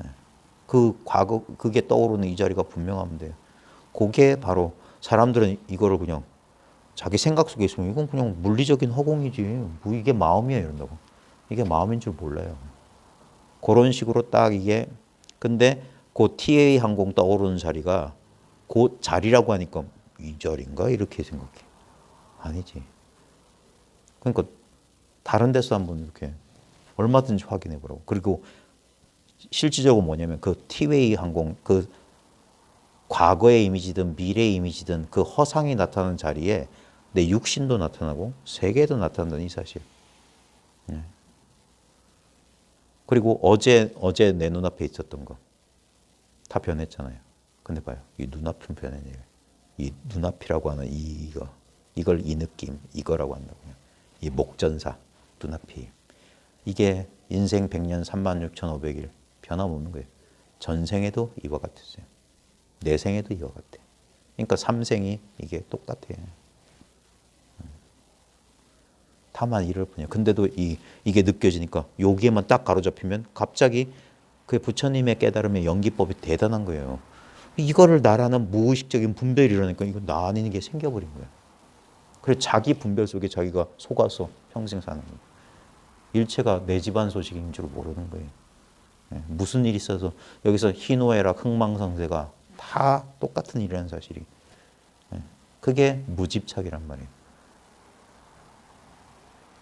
네. 그게 떠오르는 이 자리가 분명하면 돼요. 그게 바로 사람들은 이거를 그냥 자기 생각 속에 있으면 이건 그냥 물리적인 허공이지. 뭐 이게 마음이야 이런다고. 이게 마음인 줄 몰라요. 그런 식으로 딱 이게 근데 그 TA 항공 떠오르는 자리가 그 자리라고 하니까 이 자리인가 이렇게 생각해. 아니지. 그러니까 다른 데서 한번 이렇게 얼마든지 확인해 보라고. 그리고 실질적으로 뭐냐면 그 티웨이 항공 그 과거의 이미지든 미래의 이미지든 그 허상이 나타나는 자리에 내 육신도 나타나고 세계도 나타난다는 이 사실. 네. 그리고 어제 내 눈앞에 있었던 거 다 변했잖아요. 근데 봐요. 이 눈앞은 변해요. 이 눈앞이라고 하는 이걸 이 느낌 이거라고 한다고요. 이 목전사 눈앞이 이게 인생 100년 36,500일 변함없는 거예요. 전생에도 이와 같았어요. 내 생에도 이와 같아. 그러니까 삼생이 이게 똑같아요. 다만 이럴 뿐이에요. 근데도 이게 느껴지니까 여기에만 딱 가로잡히면 갑자기 그 부처님의 깨달음의 연기법이 대단한 거예요. 이거를 나라는 무의식적인 분별이 일어나니까 이거 나 아닌 게 생겨버린 거예요. 그래서 자기 분별 속에 자기가 속아서 평생 사는 거예요. 일체가 내 집안 소식인 줄 모르는 거예요. 무슨 일이 있어서 여기서 희노애락 흥망성쇠가 다 똑같은 일이라는 사실이. 그게 무집착이란 말이에요.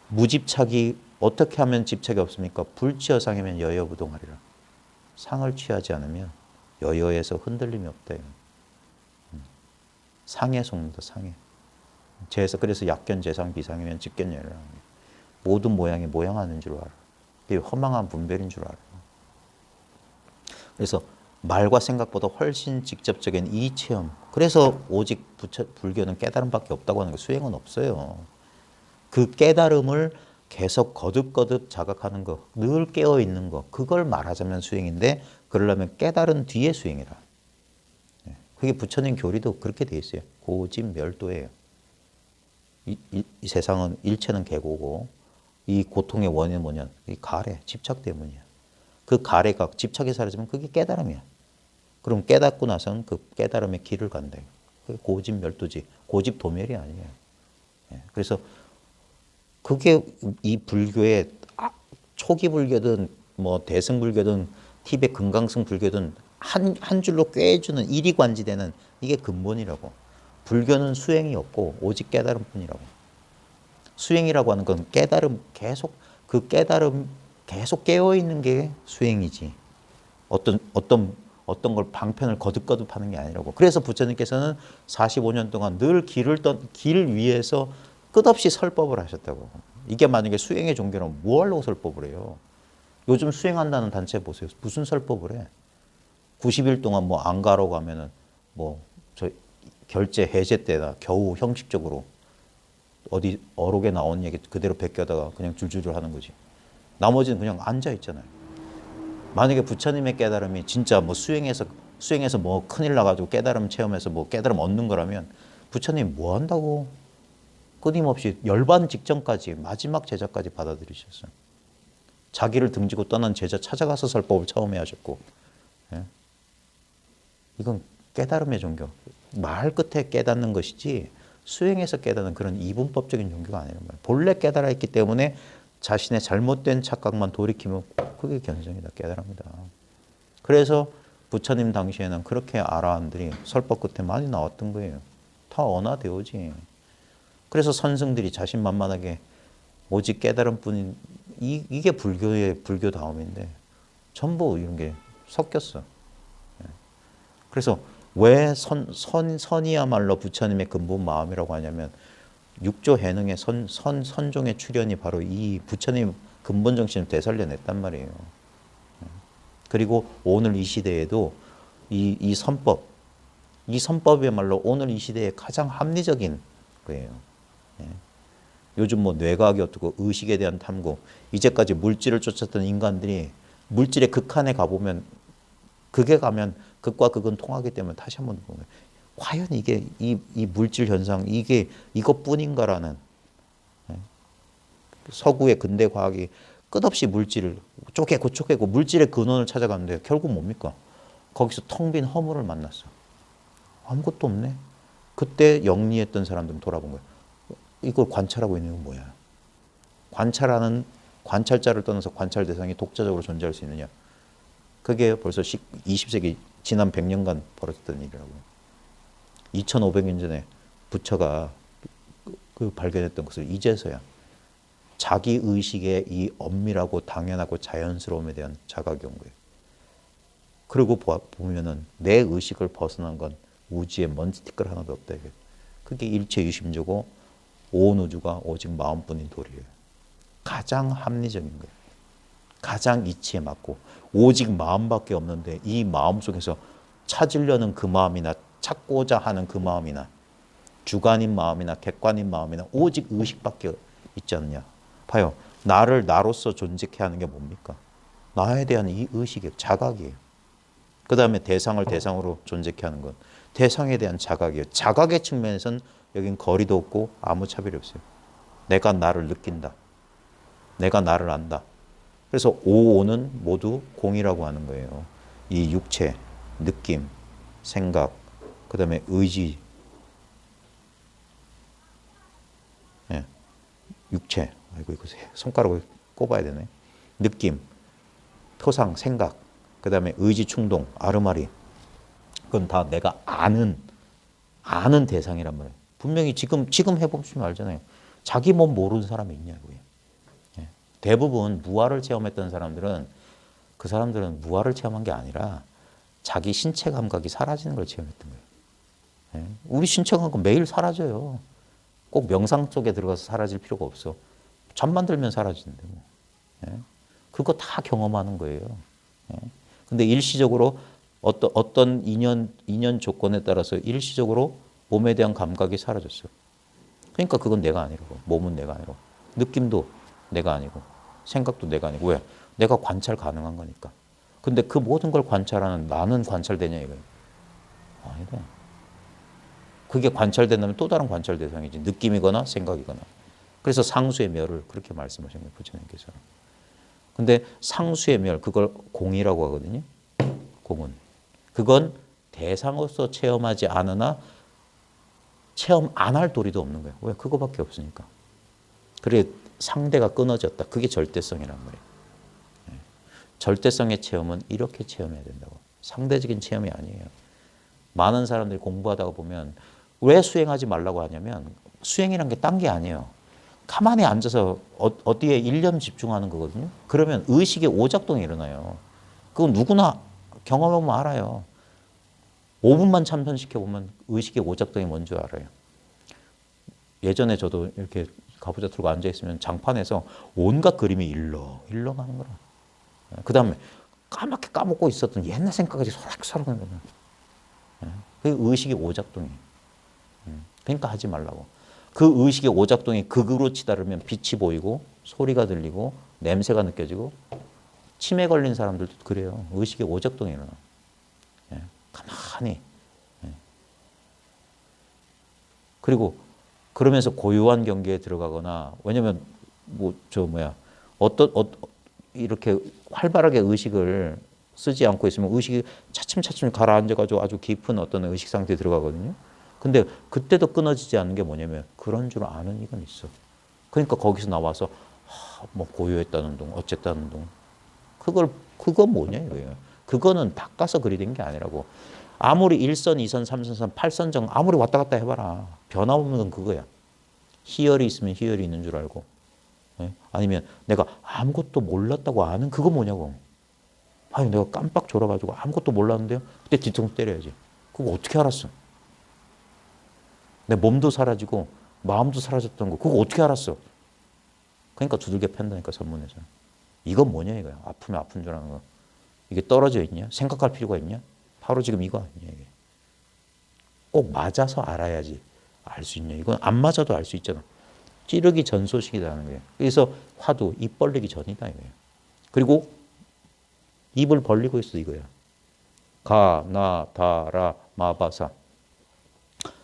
무집착이 어떻게 하면 집착이 없습니까? 불취여상이면 여여부동하리라. 상을 취하지 않으면 여여에서 흔들림이 없대요. 상에 속는다. 상에. 그래서 약견, 재상, 비상이면 직견여라. 모든 모양이 모양하는 줄 알아. 그게 허망한 분별인 줄 알아. 그래서 말과 생각보다 훨씬 직접적인 이 체험. 그래서 오직 불교는 깨달음밖에 없다고 하는 거 수행은 없어요. 그 깨달음을 계속 거듭거듭 자각하는 거, 늘 깨어있는 거, 그걸 말하자면 수행인데 그러려면 깨달은 뒤에 수행이라. 그게 부처님 교리도 그렇게 돼 있어요. 고집멸도예요. 이 세상은 일체는 계고고 이 고통의 원인은 뭐냐? 이 가래, 집착 때문이야. 그 가래가 집착이 사라지면 그게 깨달음이야. 그럼 깨닫고 나서는 그 깨달음의 길을 간다. 그게 고집멸도지. 고집도멸이 아니에요. 그래서 그게 이 불교의 초기 불교든 뭐 대승불교든 티베트 금강승 불교든 한 줄로 꿰주는 일이관지되는 이게 근본이라고. 불교는 수행이 없고 오직 깨달음뿐이라고. 수행이라고 하는 건 깨달음 계속 그 깨달음 계속 깨어 있는 게 수행이지. 어떤 걸 방편을 거듭거듭 하는 게 아니라고. 그래서 부처님께서는 45년 동안 늘 길 위에서 끝없이 설법을 하셨다고. 이게 만약에 수행의 종교라면 뭐 하려고 설법을 해요? 요즘 수행한다는 단체 보세요. 무슨 설법을 해? 90일 동안 뭐 안 가러 가면은 뭐 저 결제 해제 때다 겨우 형식적으로 어디 어록에 나온 얘기 그대로 베껴다가 그냥 줄줄줄 하는 거지. 나머지는 그냥 앉아 있잖아요. 만약에 부처님의 깨달음이 진짜 뭐 수행해서 뭐 큰일 나가지고 깨달음 체험해서 뭐 깨달음 얻는 거라면 부처님 뭐 한다고 끊임없이 열반 직전까지 마지막 제자까지 받아들이셨어요. 자기를 등지고 떠난 제자 찾아가서 설법을 처음에 하셨고. 예? 이건 깨달음의 종교. 말 끝에 깨닫는 것이지 수행해서 깨닫는 그런 이분법적인 종교가 아니란 말이에요. 본래 깨달아 있기 때문에 자신의 잘못된 착각만 돌이키면 그게 견성이다. 깨달음이다. 그래서 부처님 당시에는 그렇게 아라한들이 설법 끝에 많이 나왔던 거예요. 다 언화되오지. 그래서 선승들이 자신만만하게 오직 깨달음뿐인 이게 불교의 불교다움인데 전부 이런 게 섞였어. 그래서 왜 선이야말로 부처님의 근본 마음이라고 하냐면 육조 해능의 선종의 출현이 바로 이 부처님 근본 정신을 되살려냈단 말이에요. 그리고 오늘 이 시대에도 이 선법이야말로 오늘 이 시대의 가장 합리적인 거예요. 요즘 뭐 뇌과학이 어떻고 의식에 대한 탐구, 이제까지 물질을 쫓았던 인간들이 물질의 극한에 가보면 극에 가면 극과 극은 통하기 때문에 다시 한번 보면 과연 이게 이 물질 현상 이게 이것뿐인가라는 서구의 근대 과학이 끝없이 물질을 쪼개고 물질의 근원을 찾아가는데 결국 뭡니까? 거기서 텅 빈 허물을 만났어. 아무것도 없네. 그때 영리했던 사람들은 돌아본 거예요. 이걸 관찰하고 있는 건 뭐야? 관찰하는 관찰자를 떠나서 관찰 대상이 독자적으로 존재할 수 있느냐? 그게 벌써 20세기 지난 100년간 벌어졌던 일이라고. 2500년 전에 부처가 그 발견했던 것을 이제서야 자기 의식의 이 엄밀하고 당연하고 자연스러움에 대한 자각이 온 거예요. 그리고 보면은 내 의식을 벗어난 건 우주에 먼지 티끌 하나도 없다 이게. 그게 일체 유심조고 온 우주가 오직 마음뿐인 도리예요. 가장 합리적인 거예요. 가장 이치에 맞고 오직 마음밖에 없는데 이 마음 속에서 찾으려는 그 마음이나 찾고자 하는 그 마음이나 주관인 마음이나 객관인 마음이나 오직 의식밖에 있지 않느냐. 봐요. 나를 나로서 존재케 하는 게 뭡니까? 나에 대한 이 의식이에요. 자각이에요. 그 다음에 대상을 대상으로 존재케 하는 건 대상에 대한 자각이에요. 자각의 측면에서는 여긴 거리도 없고 아무 차별이 없어요. 내가 나를 느낀다. 내가 나를 안다. 그래서 오는 모두 공이라고 하는 거예요. 이 육체, 느낌, 생각, 그 다음에 의지, 예. 육체, 아이고 이거 손가락을 꼽아야 되네. 느낌, 토상, 생각, 그 다음에 의지, 충동, 아르마리. 그건 다 내가 아는 대상이란 말이에요. 분명히 지금 해보시면 알잖아요. 자기 몸 모르는 사람이 있냐고요. 예. 대부분 무아를 체험했던 사람들은 그 사람들은 무아를 체험한 게 아니라 자기 신체 감각이 사라지는 걸 체험했던 거예요. 예. 우리 신체 감각 매일 사라져요. 꼭 명상 쪽에 들어가서 사라질 필요가 없어. 잠만 들면 사라지는데 뭐. 예. 그거 다 경험하는 거예요. 예. 근데 일시적으로 어떤 인연 조건에 따라서 일시적으로 몸에 대한 감각이 사라졌어요. 그러니까 그건 내가 아니고, 몸은 내가 아니고, 느낌도 내가 아니고, 생각도 내가 아니고. 왜? 내가 관찰 가능한 거니까. 근데 그 모든 걸 관찰하는 나는 관찰되냐 이거예요. 아니다. 그게 관찰된다면 또 다른 관찰 대상이지. 느낌이거나 생각이거나. 그래서 상수의 멸을 그렇게 말씀하신 거예요. 부처님께서. 근데 상수의 멸, 그걸 공이라고 하거든요. 공은. 그건 대상으로서 체험하지 않으나 체험 안 할 도리도 없는 거예요. 왜? 그거밖에 없으니까. 그래 상대가 끊어졌다. 그게 절대성이란 말이에요. 절대성의 체험은 이렇게 체험해야 된다고. 상대적인 체험이 아니에요. 많은 사람들이 공부하다가 보면 왜 수행하지 말라고 하냐면 수행이란 게 딴 게 아니에요. 가만히 앉아서 어디에 일념 집중하는 거거든요. 그러면 의식의 오작동이 일어나요. 그건 누구나 경험하면 알아요. 5분만 참선시켜보면 의식의 오작동이 뭔지 알아요. 예전에 저도 이렇게 가부좌 들고 앉아있으면 장판에서 온갖 그림이 일렁일렁 하는 거라. 그 다음에 까맣게 까먹고 있었던 옛날 생각까지 소락소락 하는 거예요. 그게 의식의 오작동이에요. 그러니까 하지 말라고. 그 의식의 오작동이 극으로 치달으면 빛이 보이고 소리가 들리고 냄새가 느껴지고 치매 걸린 사람들도 그래요. 의식의 오작동이 일어나. 가만히. 그리고 그러면서 고요한 경계에 들어가거나 왜냐면 이렇게 활발하게 의식을 쓰지 않고 있으면 의식이 차츰차츰 가라앉아가지고 아주 깊은 어떤 의식 상태에 들어가거든요. 근데 그때도 끊어지지 않는 게 뭐냐면 그런 줄 아는 이건 있어. 그러니까 거기서 나와서 뭐 고요했다는 둥 어쨌다는 둥 그건 뭐냐 이거예요. 그거는 닦아서 그리 된 게 아니라고. 아무리 1선, 2선, 3선, 8선정 아무리 왔다 갔다 해봐라. 변함없는 건 그거야. 희열이 있으면 희열이 있는 줄 알고. 아니면 내가 아무것도 몰랐다고 아는 그거 뭐냐고. 아니 내가 깜빡 졸아가지고 아무것도 몰랐는데요. 그때 뒤통수 때려야지. 그거 어떻게 알았어? 내 몸도 사라지고 마음도 사라졌던 거 그거 어떻게 알았어? 그러니까 두들겨 팬다니까 선문에서. 이건 뭐냐 이거야. 아프면 아픈 줄 아는 거. 이게 떨어져 있냐? 생각할 필요가 있냐? 바로 지금 이거 아니냐 이게. 꼭 맞아서 알아야지 알 수 있냐. 이건 안 맞아도 알 수 있잖아. 찌르기 전 소식이라는 거예요. 그래서 화두 입 벌리기 전이다 이거예요. 그리고 입을 벌리고 있어 이거야. 가, 나, 다, 라, 마, 바, 사.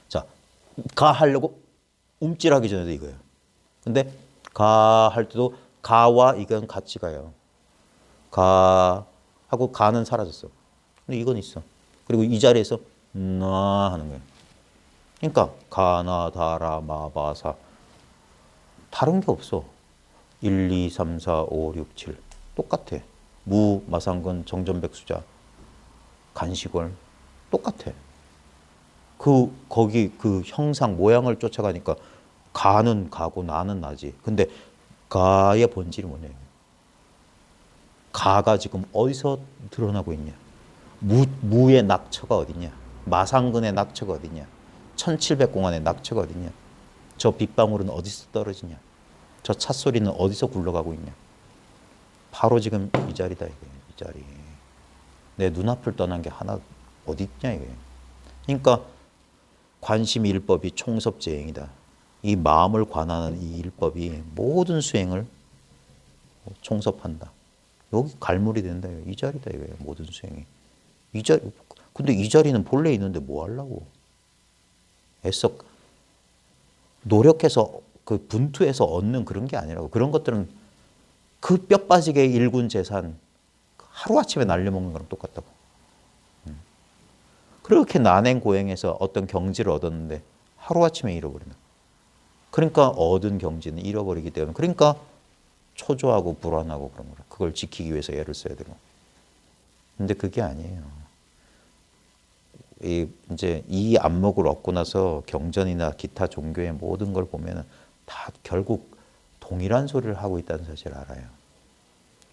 자, 가 하려고 움찔하기 전에도 이거예요. 근데 가 할 때도 가와 이건 같이 가요. 가 하고 가는 사라졌어. 근데 이건 있어. 그리고 이 자리에서 나 하는 거예요. 그러니까 가, 나, 다, 라, 마, 바, 사. 다른 게 없어. 1, 2, 3, 4, 5, 6, 7 똑같아. 무, 마상근, 정전백수자, 간식월 똑같아. 거기 그 형상 모양을 쫓아가니까 가는 가고 나는 나지. 근데 가의 본질이 뭐냐? 가가 지금 어디서 드러나고 있냐? 무의 낙처가 어디냐? 마상근의 낙처가 어디냐? 1700공안의 낙처가 어디냐? 저 빗방울은 어디서 떨어지냐? 저 찻소리는 어디서 굴러가고 있냐? 바로 지금 이 자리다 이게. 이 자리. 내 눈앞을 떠난 게 하나 어디 있냐 이게. 그러니까 관심 일법이 총섭재행이다. 이 마음을 관하는 이 일법이 모든 수행을 총섭한다. 여기 갈물이 된다. 이 자리다 이거예요. 모든 수행이. 이 자리. 근데 이 자리는 본래 있는데 뭐 하려고? 애써 노력해서 그 분투해서 얻는 그런 게 아니라고. 그런 것들은 그 뼈 빠지게 일군 재산 하루아침에 날려먹는 거랑 똑같다고. 그렇게 난행 고행해서 어떤 경지를 얻었는데 하루아침에 잃어버린다. 그러니까 얻은 경지는 잃어버리기 때문에 그러니까 초조하고 불안하고 그런 거라. 그걸 지키기 위해서 애를 써야 되고. 근데 그게 아니에요. 이제 이 안목을 얻고 나서 경전이나 기타 종교의 모든 걸 보면 다 결국 동일한 소리를 하고 있다는 사실을 알아요.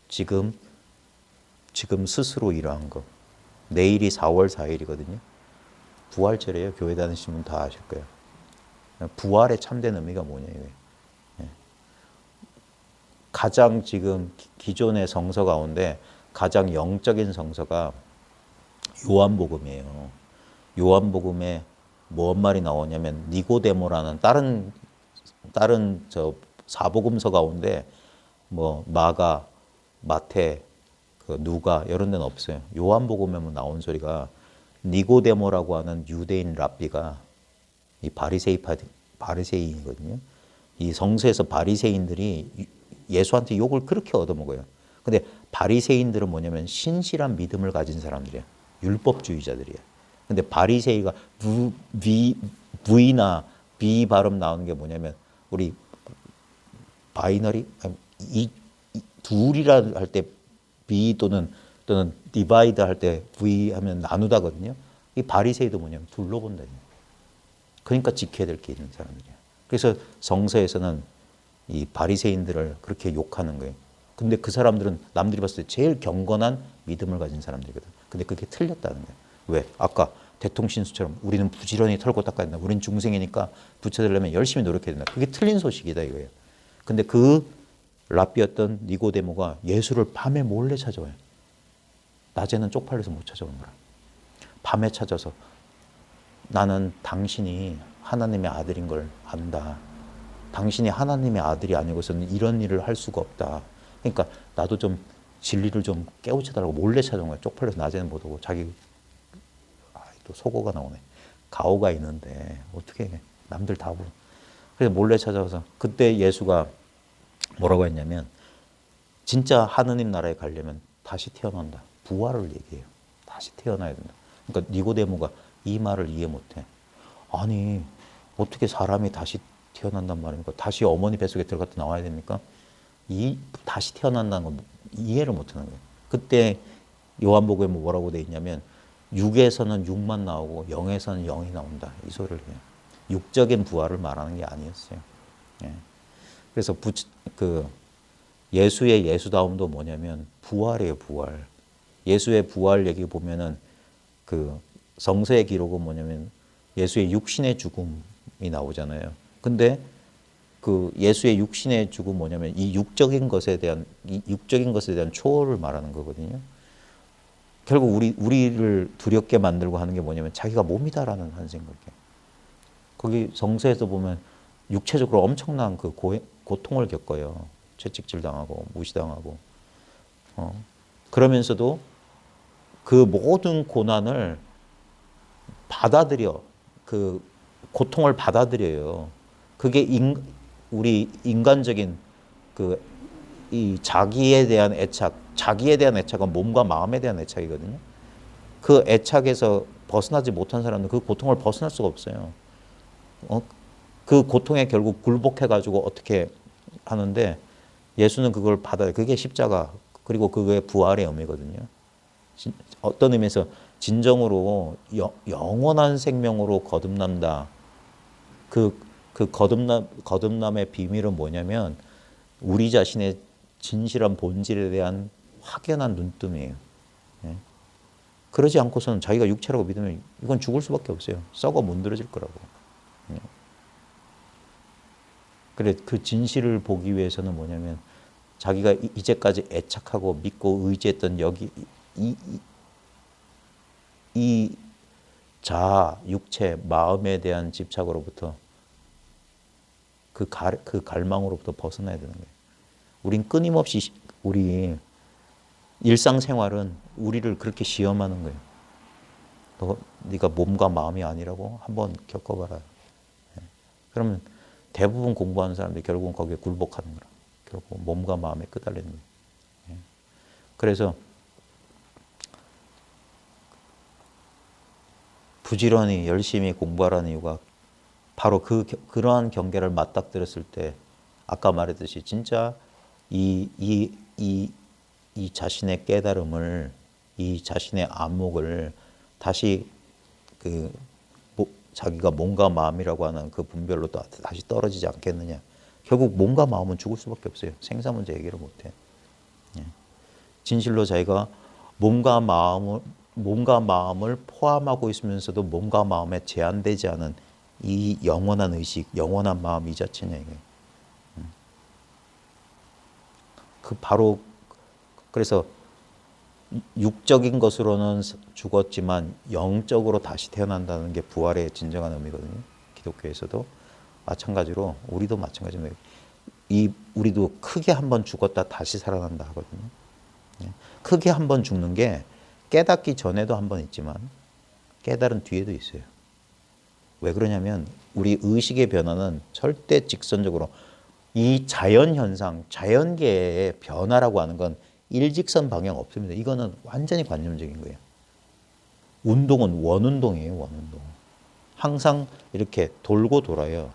지금 스스로 이러한 거. 내일이 4월 4일이거든요. 부활절이에요. 교회 다니시는 분 다 아실 거예요. 부활의 참된 의미가 뭐냐 이거예요. 가장 지금 기존의 성서 가운데 가장 영적인 성서가 요한복음이에요. 요한복음에 뭔 말이 나오냐면 니고데모라는 다른 저 사복음서 가운데 뭐 마가, 마태, 그 누가 이런 데는 없어요. 요한복음에만 나온 소리가 니고데모라고 하는 유대인 랍비가 이 바리새인이거든요. 이 성서에서 바리새인들이 예수한테 욕을 그렇게 얻어먹어요. 근데 바리새인들은 뭐냐면 신실한 믿음을 가진 사람들이야. 율법주의자들이야. 근데 바리새이가 V나 B 발음 나오는 게 뭐냐면 우리 바이너리 이 둘이라 할 때 B 또는 디바이드 할 때 V 하면 나누다거든요. 이 바리새이도 뭐냐면 둘로 본다. 그러니까 지켜야 될 게 있는 사람들이야. 그래서 성서에서는 이 바리새인들을 그렇게 욕하는 거예요. 근데 그 사람들은 남들이 봤을 때 제일 경건한 믿음을 가진 사람들이거든. 근데 그게 틀렸다는 거예요. 왜? 아까 대통신수처럼 우리는 부지런히 털고 닦아야 된다. 우리는 중생이니까 부처되려면 열심히 노력해야 된다. 그게 틀린 소식이다 이거예요. 근데 그 랍비였던 니고데모가 예수를 밤에 몰래 찾아와요. 낮에는 쪽팔려서 못 찾아오는 거라. 밤에 찾아서 나는 당신이 하나님의 아들인 걸 안다. 당신이 하나님의 아들이 아니고서는 이런 일을 할 수가 없다. 그러니까 나도 좀 진리를 좀 깨우쳐달라고 몰래 찾아온 거야. 쪽팔려서 낮에는 못 오고 자기 또 속어가 나오네. 가오가 있는데 어떻게 남들 다 보고. 그래서 몰래 찾아와서 그때 예수가 뭐라고 했냐면 진짜 하느님 나라에 가려면 다시 태어난다. 부활을 얘기해요. 다시 태어나야 된다. 그러니까 니고데모가 이 말을 이해 못해. 아니 어떻게 사람이 다시 태어난단 말입니까? 다시 어머니 뱃속에 들어갔다 나와야 됩니까? 이 다시 태어난다는 건 이해를 못하는 거예요. 그때 요한복음에 뭐라고 돼 있냐면 육에서는 육만 나오고 영에서는 영이 나온다. 이 소리를 해요. 육적인 부활을 말하는 게 아니었어요. 예. 그래서 예수의 예수다움도 뭐냐면 부활이에요. 부활. 예수의 부활 얘기 보면은 그 성서의 기록은 뭐냐면 예수의 육신의 죽음이 나오잖아요. 근데 그 예수의 육신의 죽음 뭐냐면 이 육적인 것에 대한 초월을 말하는 거거든요. 결국 우리를 두렵게 만들고 하는 게 뭐냐면 자기가 몸이다라는 한 생각이에요. 거기 성서에서 보면 육체적으로 엄청난 그 고통을 겪어요. 채찍질 당하고 무시당하고. 그러면서도 그 모든 고난을 받아들여. 그 고통을 받아들여요. 그게 우리 인간적인 이 자기에 대한 애착은 몸과 마음에 대한 애착이거든요. 그 애착에서 벗어나지 못한 사람은 그 고통을 벗어날 수가 없어요. 그 고통에 결국 굴복해가지고 어떻게 하는데 예수는 그걸 받아요. 그게 십자가 그리고 그게 부활의 의미거든요. 어떤 의미에서 진정으로 영원한 생명으로 거듭난다. 그 거듭남의 비밀은 뭐냐면 우리 자신의 진실한 본질에 대한 확연한 눈뜸이에요. 예? 그러지 않고서는 자기가 육체라고 믿으면 이건 죽을 수밖에 없어요. 썩어 문드러질 거라고. 예? 그래 그 진실을 보기 위해서는 뭐냐면 자기가 이제까지 애착하고 믿고 의지했던 여기 이 자아, 육체, 마음에 대한 집착으로부터 그 갈망으로부터 벗어나야 되는 거예요. 우린 끊임없이 우리 일상생활은 우리를 그렇게 시험하는 거예요. 네가 몸과 마음이 아니라고 한번 겪어봐라. 그러면 대부분 공부하는 사람들이 결국은 거기에 굴복하는 거라. 결국 몸과 마음에 끄달리는 거예요. 그래서 부지런히 열심히 공부하라는 이유가 바로 그러한 경계를 맞닥뜨렸을 때 아까 말했듯이 진짜 이 자신의 깨달음을 이 자신의 안목을 다시 자기가 몸과 마음이라고 하는 그 분별로 다시 떨어지지 않겠느냐. 결국 몸과 마음은 죽을 수밖에 없어요. 생사 문제 해결을 못해. 진실로 자기가 몸과 마음을 포함하고 있으면서도 몸과 마음에 제한되지 않은 이 영원한 의식, 영원한 마음 이 자체냐 이게. 바로 그래서 육적인 것으로는 죽었지만 영적으로 다시 태어난다는 게 부활의 진정한 의미거든요. 기독교에서도 마찬가지로 우리도 마찬가지입니다. 우리도 크게 한번 죽었다 다시 살아난다 하거든요. 크게 한번 죽는 게 깨닫기 전에도 한 번 있지만 깨달은 뒤에도 있어요. 왜 그러냐면 우리 의식의 변화는 절대 직선적으로 이 자연현상, 자연계의 변화라고 하는 건 일직선 방향 없습니다. 이거는 완전히 관념적인 거예요. 운동은 원운동이에요. 원운동. 항상 이렇게 돌고 돌아요.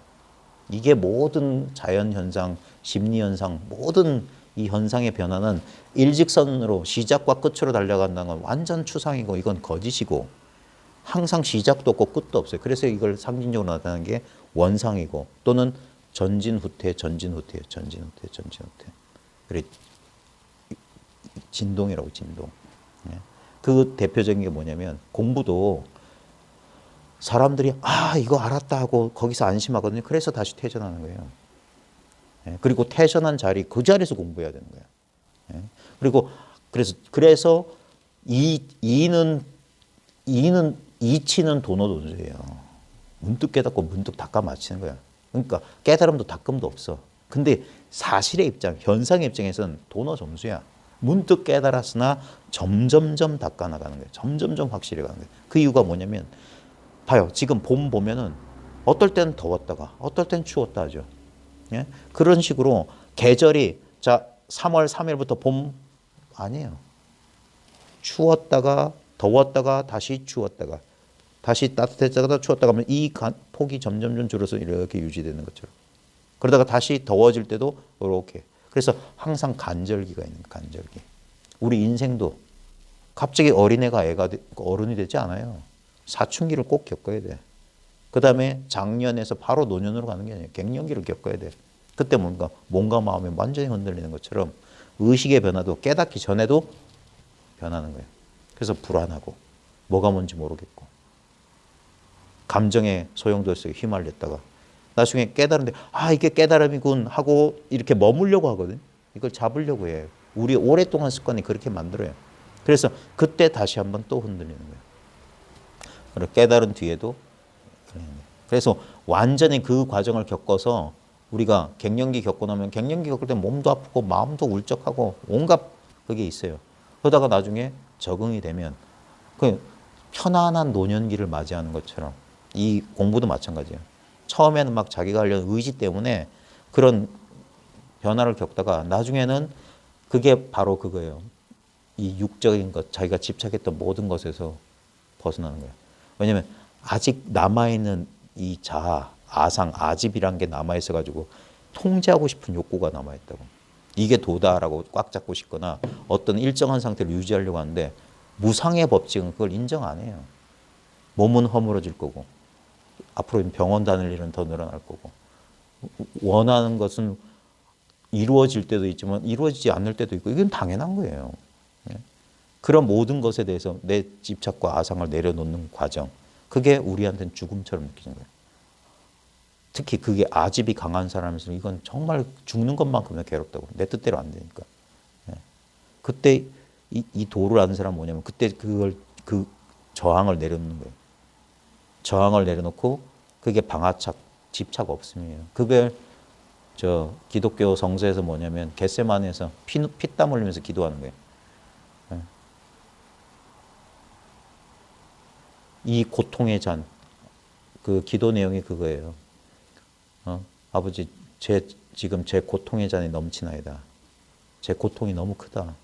이게 모든 자연현상, 심리현상, 모든 이 현상의 변화는 일직선으로 시작과 끝으로 달려간다는 건 완전 추상이고 이건 거짓이고 항상 시작도 없고 끝도 없어요. 그래서 이걸 상징적으로 나타나는 게 원상이고 또는 전진후퇴, 전진후퇴, 전진후퇴, 전진후퇴. 그래 진동이라고 진동. 그 대표적인 게 뭐냐면 공부도 사람들이 이거 알았다 하고 거기서 안심하거든요. 그래서 다시 퇴전하는 거예요. 그리고 퇴전한 자리 그 자리에서 공부해야 되는 거예요. 그리고 그래서 이치는 도노돈수예요. 문득 깨닫고 문득 닦아 맞히는 거야. 그러니까 깨달음도 닦음도 없어. 근데 사실의 입장, 현상의 입장에서는 도노점수야. 문득 깨달았으나 점점점 닦아 나가는 거예요. 점점점 확실히 가는 거예요. 그 이유가 뭐냐면 봐요. 지금 봄 보면은 어떨 때는 더웠다가 어떨 때는 추웠다 하죠. 예? 그런 식으로 계절이 자 3월 3일부터 봄 아니에요. 추웠다가 더웠다가 다시 추웠다가 다시 따뜻해졌다가 추웠다가 하면 이 폭이 점점점 줄어서 이렇게 유지되는 것처럼. 그러다가 다시 더워질 때도 이렇게. 그래서 항상 간절기가 있는 거예요. 간절기. 우리 인생도 갑자기 어린애가 어른이 되지 않아요. 사춘기를 꼭 겪어야 돼. 그 다음에 장년에서 바로 노년으로 가는 게 아니에요. 갱년기를 겪어야 돼. 그때 몸과 마음이 완전히 흔들리는 것처럼 의식의 변화도 깨닫기 전에도 변하는 거예요. 그래서 불안하고 뭐가 뭔지 모르겠고 감정의 소용돌이 속에 휘말렸다가 나중에 깨달은데 이게 깨달음이군 하고 이렇게 머물려고 하거든. 이걸 잡으려고 해요. 우리 오랫동안 습관이 그렇게 만들어요. 그래서 그때 다시 한번 또 흔들리는 거예요. 그리고 깨달은 뒤에도 그래서 완전히 그 과정을 겪어서 우리가 갱년기 겪고 나면 갱년기 겪을 때 몸도 아프고 마음도 울적하고 온갖 그게 있어요. 그러다가 나중에 적응이 되면 그 편안한 노년기를 맞이하는 것처럼 이 공부도 마찬가지예요. 처음에는 막 자기가 하려는 의지 때문에 그런 변화를 겪다가 나중에는 그게 바로 그거예요. 이 육적인 것, 자기가 집착했던 모든 것에서 벗어나는 거예요. 왜냐하면 아직 남아있는 이 자아, 아상, 아집이란 게 남아있어가지고 통제하고 싶은 욕구가 남아있다고. 이게 도다라고 꽉 잡고 싶거나 어떤 일정한 상태를 유지하려고 하는데 무상의 법칙은 그걸 인정 안 해요. 몸은 허물어질 거고 앞으로 병원 다닐 일은 더 늘어날 거고 원하는 것은 이루어질 때도 있지만 이루어지지 않을 때도 있고 이건 당연한 거예요. 그런 모든 것에 대해서 내 집착과 아상을 내려놓는 과정, 그게 우리한테는 죽음처럼 느껴지는 거예요. 특히 그게 아집이 강한 사람에서 이건 정말 죽는 것만큼은 괴롭다고. 내 뜻대로 안 되니까. 그때 이 도를 아는 사람은 뭐냐면 그때 그 저항을 내려놓는 거예요. 저항을 내려놓고 그게 방아착, 집착 없음이에요. 그게 저 기독교 성서에서 뭐냐면 겟세마네에서 피땀 흘리면서 기도하는 거예요. 이 고통의 잔, 그 기도 내용이 그거예요. 아버지, 지금 제 고통의 잔이 넘치나이다. 제 고통이 너무 크다.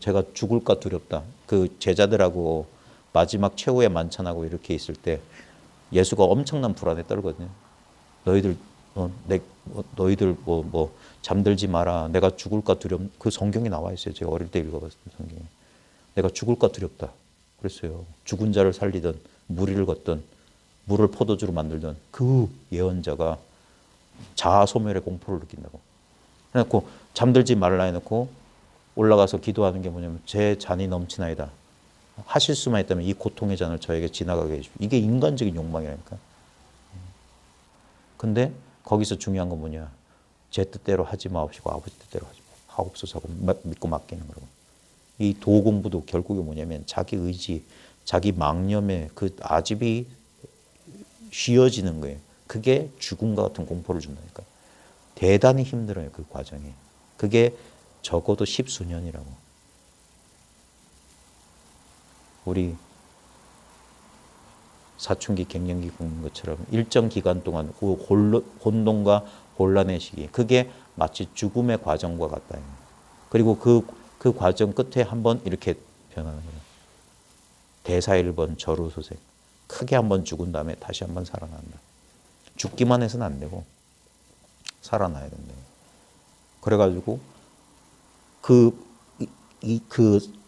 제가 죽을까 두렵다. 그 제자들하고 마지막 최후의 만찬하고 이렇게 있을 때 예수가 엄청난 불안에 떨거든요. 너희들 잠들지 마라. 내가 죽을까 두렵. 그 성경이 나와 있어요. 제가 어릴 때 읽어봤어요. 성경에. 내가 죽을까 두렵다. 그랬어요. 죽은 자를 살리던 무리를 걷던 물을 포도주로 만들던 그 예언자가 자아 소멸의 공포를 느낀다고. 그래놓고 잠들지 말라 해놓고 올라가서 기도하는 게 뭐냐면 제 잔이 넘치나이다. 하실 수만 있다면 이 고통의 잔을 저에게 지나가게 해주십시오. 이게 인간적인 욕망이라니까. 근데 거기서 중요한 건 뭐냐. 제 뜻대로 하지 마옵시고 아버지 뜻대로 하옵소서 하고 믿고 맡기는 거라고. 이 도 공부도 결국에 뭐냐면 자기 의지, 자기 망념에 그 아집이 쉬어지는 거예요. 그게 죽음과 같은 공포를 준다니까. 대단히 힘들어요. 그 과정이. 그게 적어도 10수년이라고. 우리 사춘기, 갱년기 겪는 것처럼 일정 기간 동안 그 혼돈과 혼란의 시기, 그게 마치 죽음의 과정과 같다. 그리고 그 과정 끝에 한번 이렇게 변하는 거예요. 대사일번 절우소생. 크게 한번 죽은 다음에 다시 한번 살아난다. 죽기만 해서는 안 되고 살아나야 된다. 그래가지고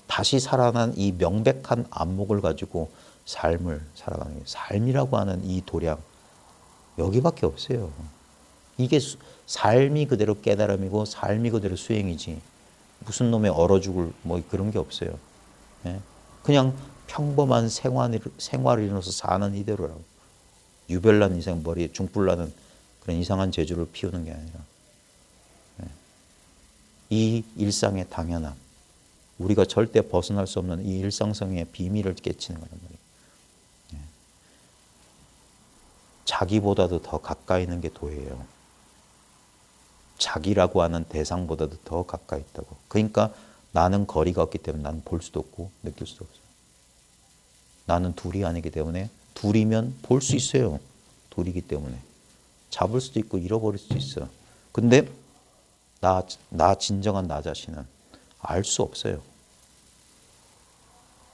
다시 살아난 이 명백한 안목을 가지고 삶을 살아가는 거예요. 삶이라고 하는 이 도량 여기밖에 없어요. 이게 삶이 그대로 깨달음이고 삶이 그대로 수행이지 무슨 놈의 얼어 죽을 뭐 그런 게 없어요. 그냥 평범한 생활을 이루어서 사는 이대로라고. 유별난 인생 머리에 중불 나는 그런 이상한 재주를 피우는 게 아니라 이 일상의 당연함, 우리가 절대 벗어날 수 없는 이 일상성의 비밀을 깨치는 거란 말이에요. 자기보다도 더 가까이 있는 게 도예요. 자기라고 하는 대상보다도 더 가까이 있다고. 그러니까 나는 거리가 없기 때문에 나는 볼 수도 없고 느낄 수도 없어요. 나는 둘이 아니기 때문에 둘이면 볼 수 있어요. 둘이기 때문에. 잡을 수도 있고 잃어버릴 수도 있어. 근데 나 진정한 나 자신은 알 수 없어요.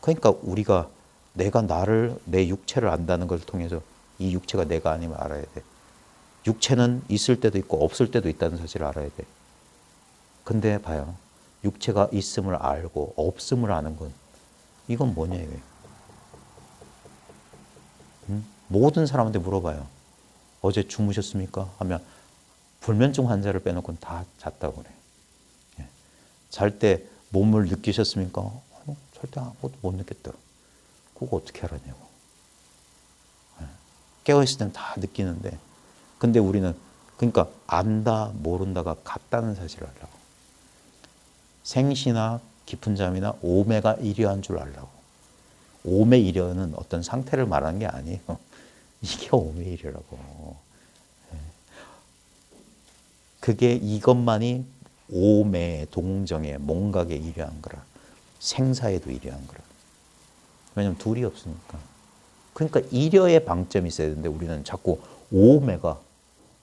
그러니까 우리가 내가 내 육체를 안다는 걸 통해서 이 육체가 내가 아님을 알아야 돼. 육체는 있을 때도 있고 없을 때도 있다는 사실을 알아야 돼. 근데 봐요. 육체가 있음을 알고 없음을 아는 건 이건 뭐냐 이거예요. 모든 사람한테 물어봐요. 어제 주무셨습니까? 하면 불면증 환자를 빼놓고는 다 잤다고 그래요. 잘 때 몸을 느끼셨습니까? 절대 아무것도 못 느꼈다. 그거 어떻게 알았냐고. 깨어있을 때는 다 느끼는데 근데 우리는 그러니까 안다 모른다가 같다는 사실을 알라고. 생시나 깊은 잠이나 오메가 1위한 줄 알라고. 오메 1위는 어떤 상태를 말하는 게 아니에요. 이게 오메 1위라고. 그게 이것만이 오매, 동정의, 몽각의 일요한 거라. 생사에도 일요한 거라. 왜냐면 둘이 없으니까. 그러니까 일요의 방점이 있어야 되는데 우리는 자꾸 오매가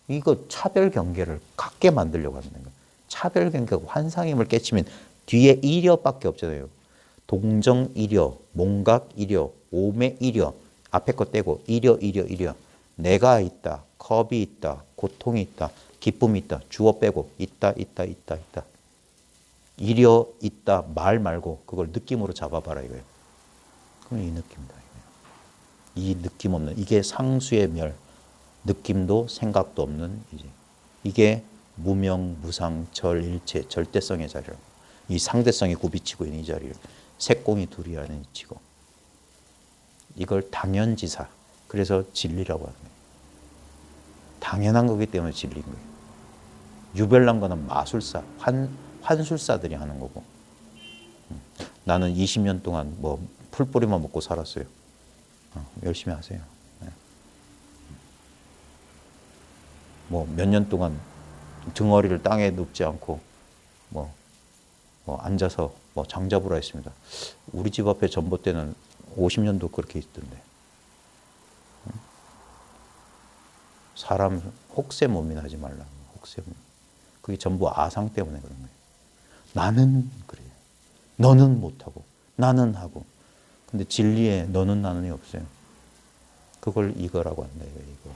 이거 차별 경계를 갖게 만들려고 하는 거예요. 차별 경계가 환상임을 깨치면 뒤에 일요밖에 없잖아요. 동정 일요, 몽각 일요, 오매 일요. 앞에 거 떼고 일요. 내가 있다, 컵이 있다, 고통이 있다. 기쁨이 있다. 주어 빼고 있다. 이려 있다 말 말고 그걸 느낌으로 잡아봐라 이거예요. 그럼 이 느낌이다. 이 느낌 없는 이게 상수의 멸. 느낌도 생각도 없는 이게 무명, 무상, 절, 일체, 절대성의 자리라고. 이 상대성이 굽이치고 있는 이 자리를 색공이 둘이 안에 치고 이걸 당연지사. 그래서 진리라고 하는 거예요. 당연한 거기 때문에 진리인 거예요. 유별난 거는 마술사, 환술사들이 하는 거고. 나는 20년 동안 뭐 풀뿌리만 먹고 살았어요. 열심히 하세요. 뭐 몇 년 동안 등어리를 땅에 눕지 않고 뭐 앉아서 뭐 장잡으라 했습니다. 우리 집 앞에 전봇대는 50년도 그렇게 있던데. 사람 혹세 몸이나 하지 말라. 혹세 몸. 그게 전부 아상 때문에 그런 거예요. 나는 그래요. 너는 못하고 나는 하고. 근데 진리에 너는 나는이 없어요. 그걸 이거라고 한다. 이거.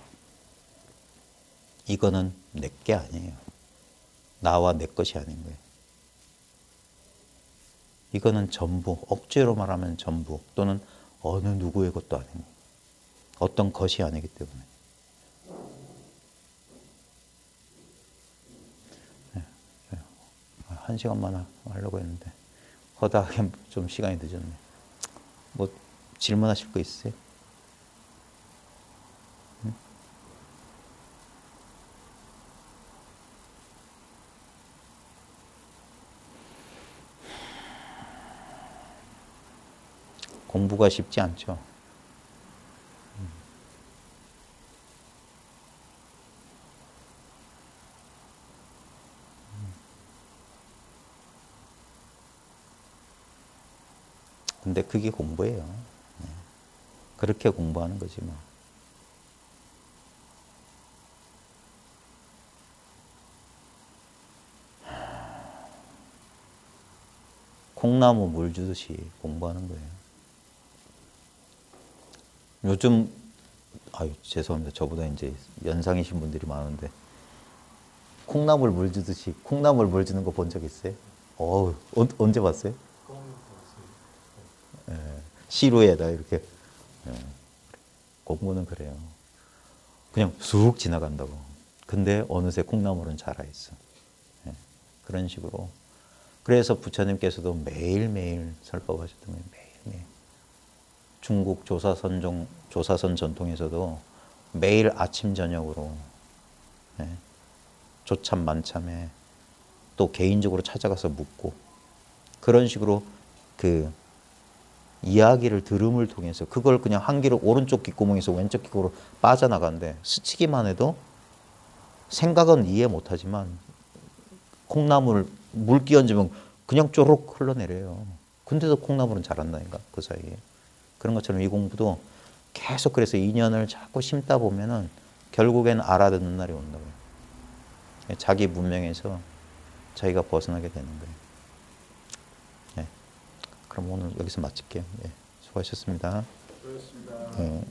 이거는 내 게 아니에요. 나와 내 것이 아닌 거예요. 이거는 전부, 억지로 말하면 전부 또는 어느 누구의 것도 아닌 거예요. 어떤 것이 아니기 때문에. 한 시간만 하려고 했는데 허다하게 좀 시간이 늦었네. 뭐 질문하실 거 있으세요? 응? 공부가 쉽지 않죠. 근데 그게 공부예요. 그렇게 공부하는 거지 뭐. 콩나무 물 주듯이 공부하는 거예요. 요즘 죄송합니다. 저보다 이제 연상이신 분들이 많은데 콩나물 물 주듯이 콩나물 물 주는 거 본 적 있어요? 언제 봤어요? 시루에다 이렇게. 공부는 그래요. 그냥 쑥 지나간다고. 근데 어느새 콩나물은 자라있어. 그런 식으로. 그래서 부처님께서도 매일매일 설법하셨던 거예요. 매일매일. 중국 조사선 전통에서도 매일 아침 저녁으로 조참 만참에 또 개인적으로 찾아가서 묻고 그런 식으로 그 이야기를 들음을 통해서 그걸 그냥 한 귀로 오른쪽 귓구멍에서 왼쪽 귓구멍으로 빠져나가는데 스치기만 해도 생각은 이해 못하지만 콩나물 물 끼얹으면 그냥 쪼록 흘러내려요. 근데도 콩나물은 자란다니까 그 사이에. 그런 것처럼 이 공부도 계속 그래서 인연을 자꾸 심다 보면은 결국엔 알아듣는 날이 온다고요. 자기 문명에서 자기가 벗어나게 되는 거예요. 네. 그럼 오늘 여기서 마칠게요. 네. 수고하셨습니다. 수고하셨습니다. 네.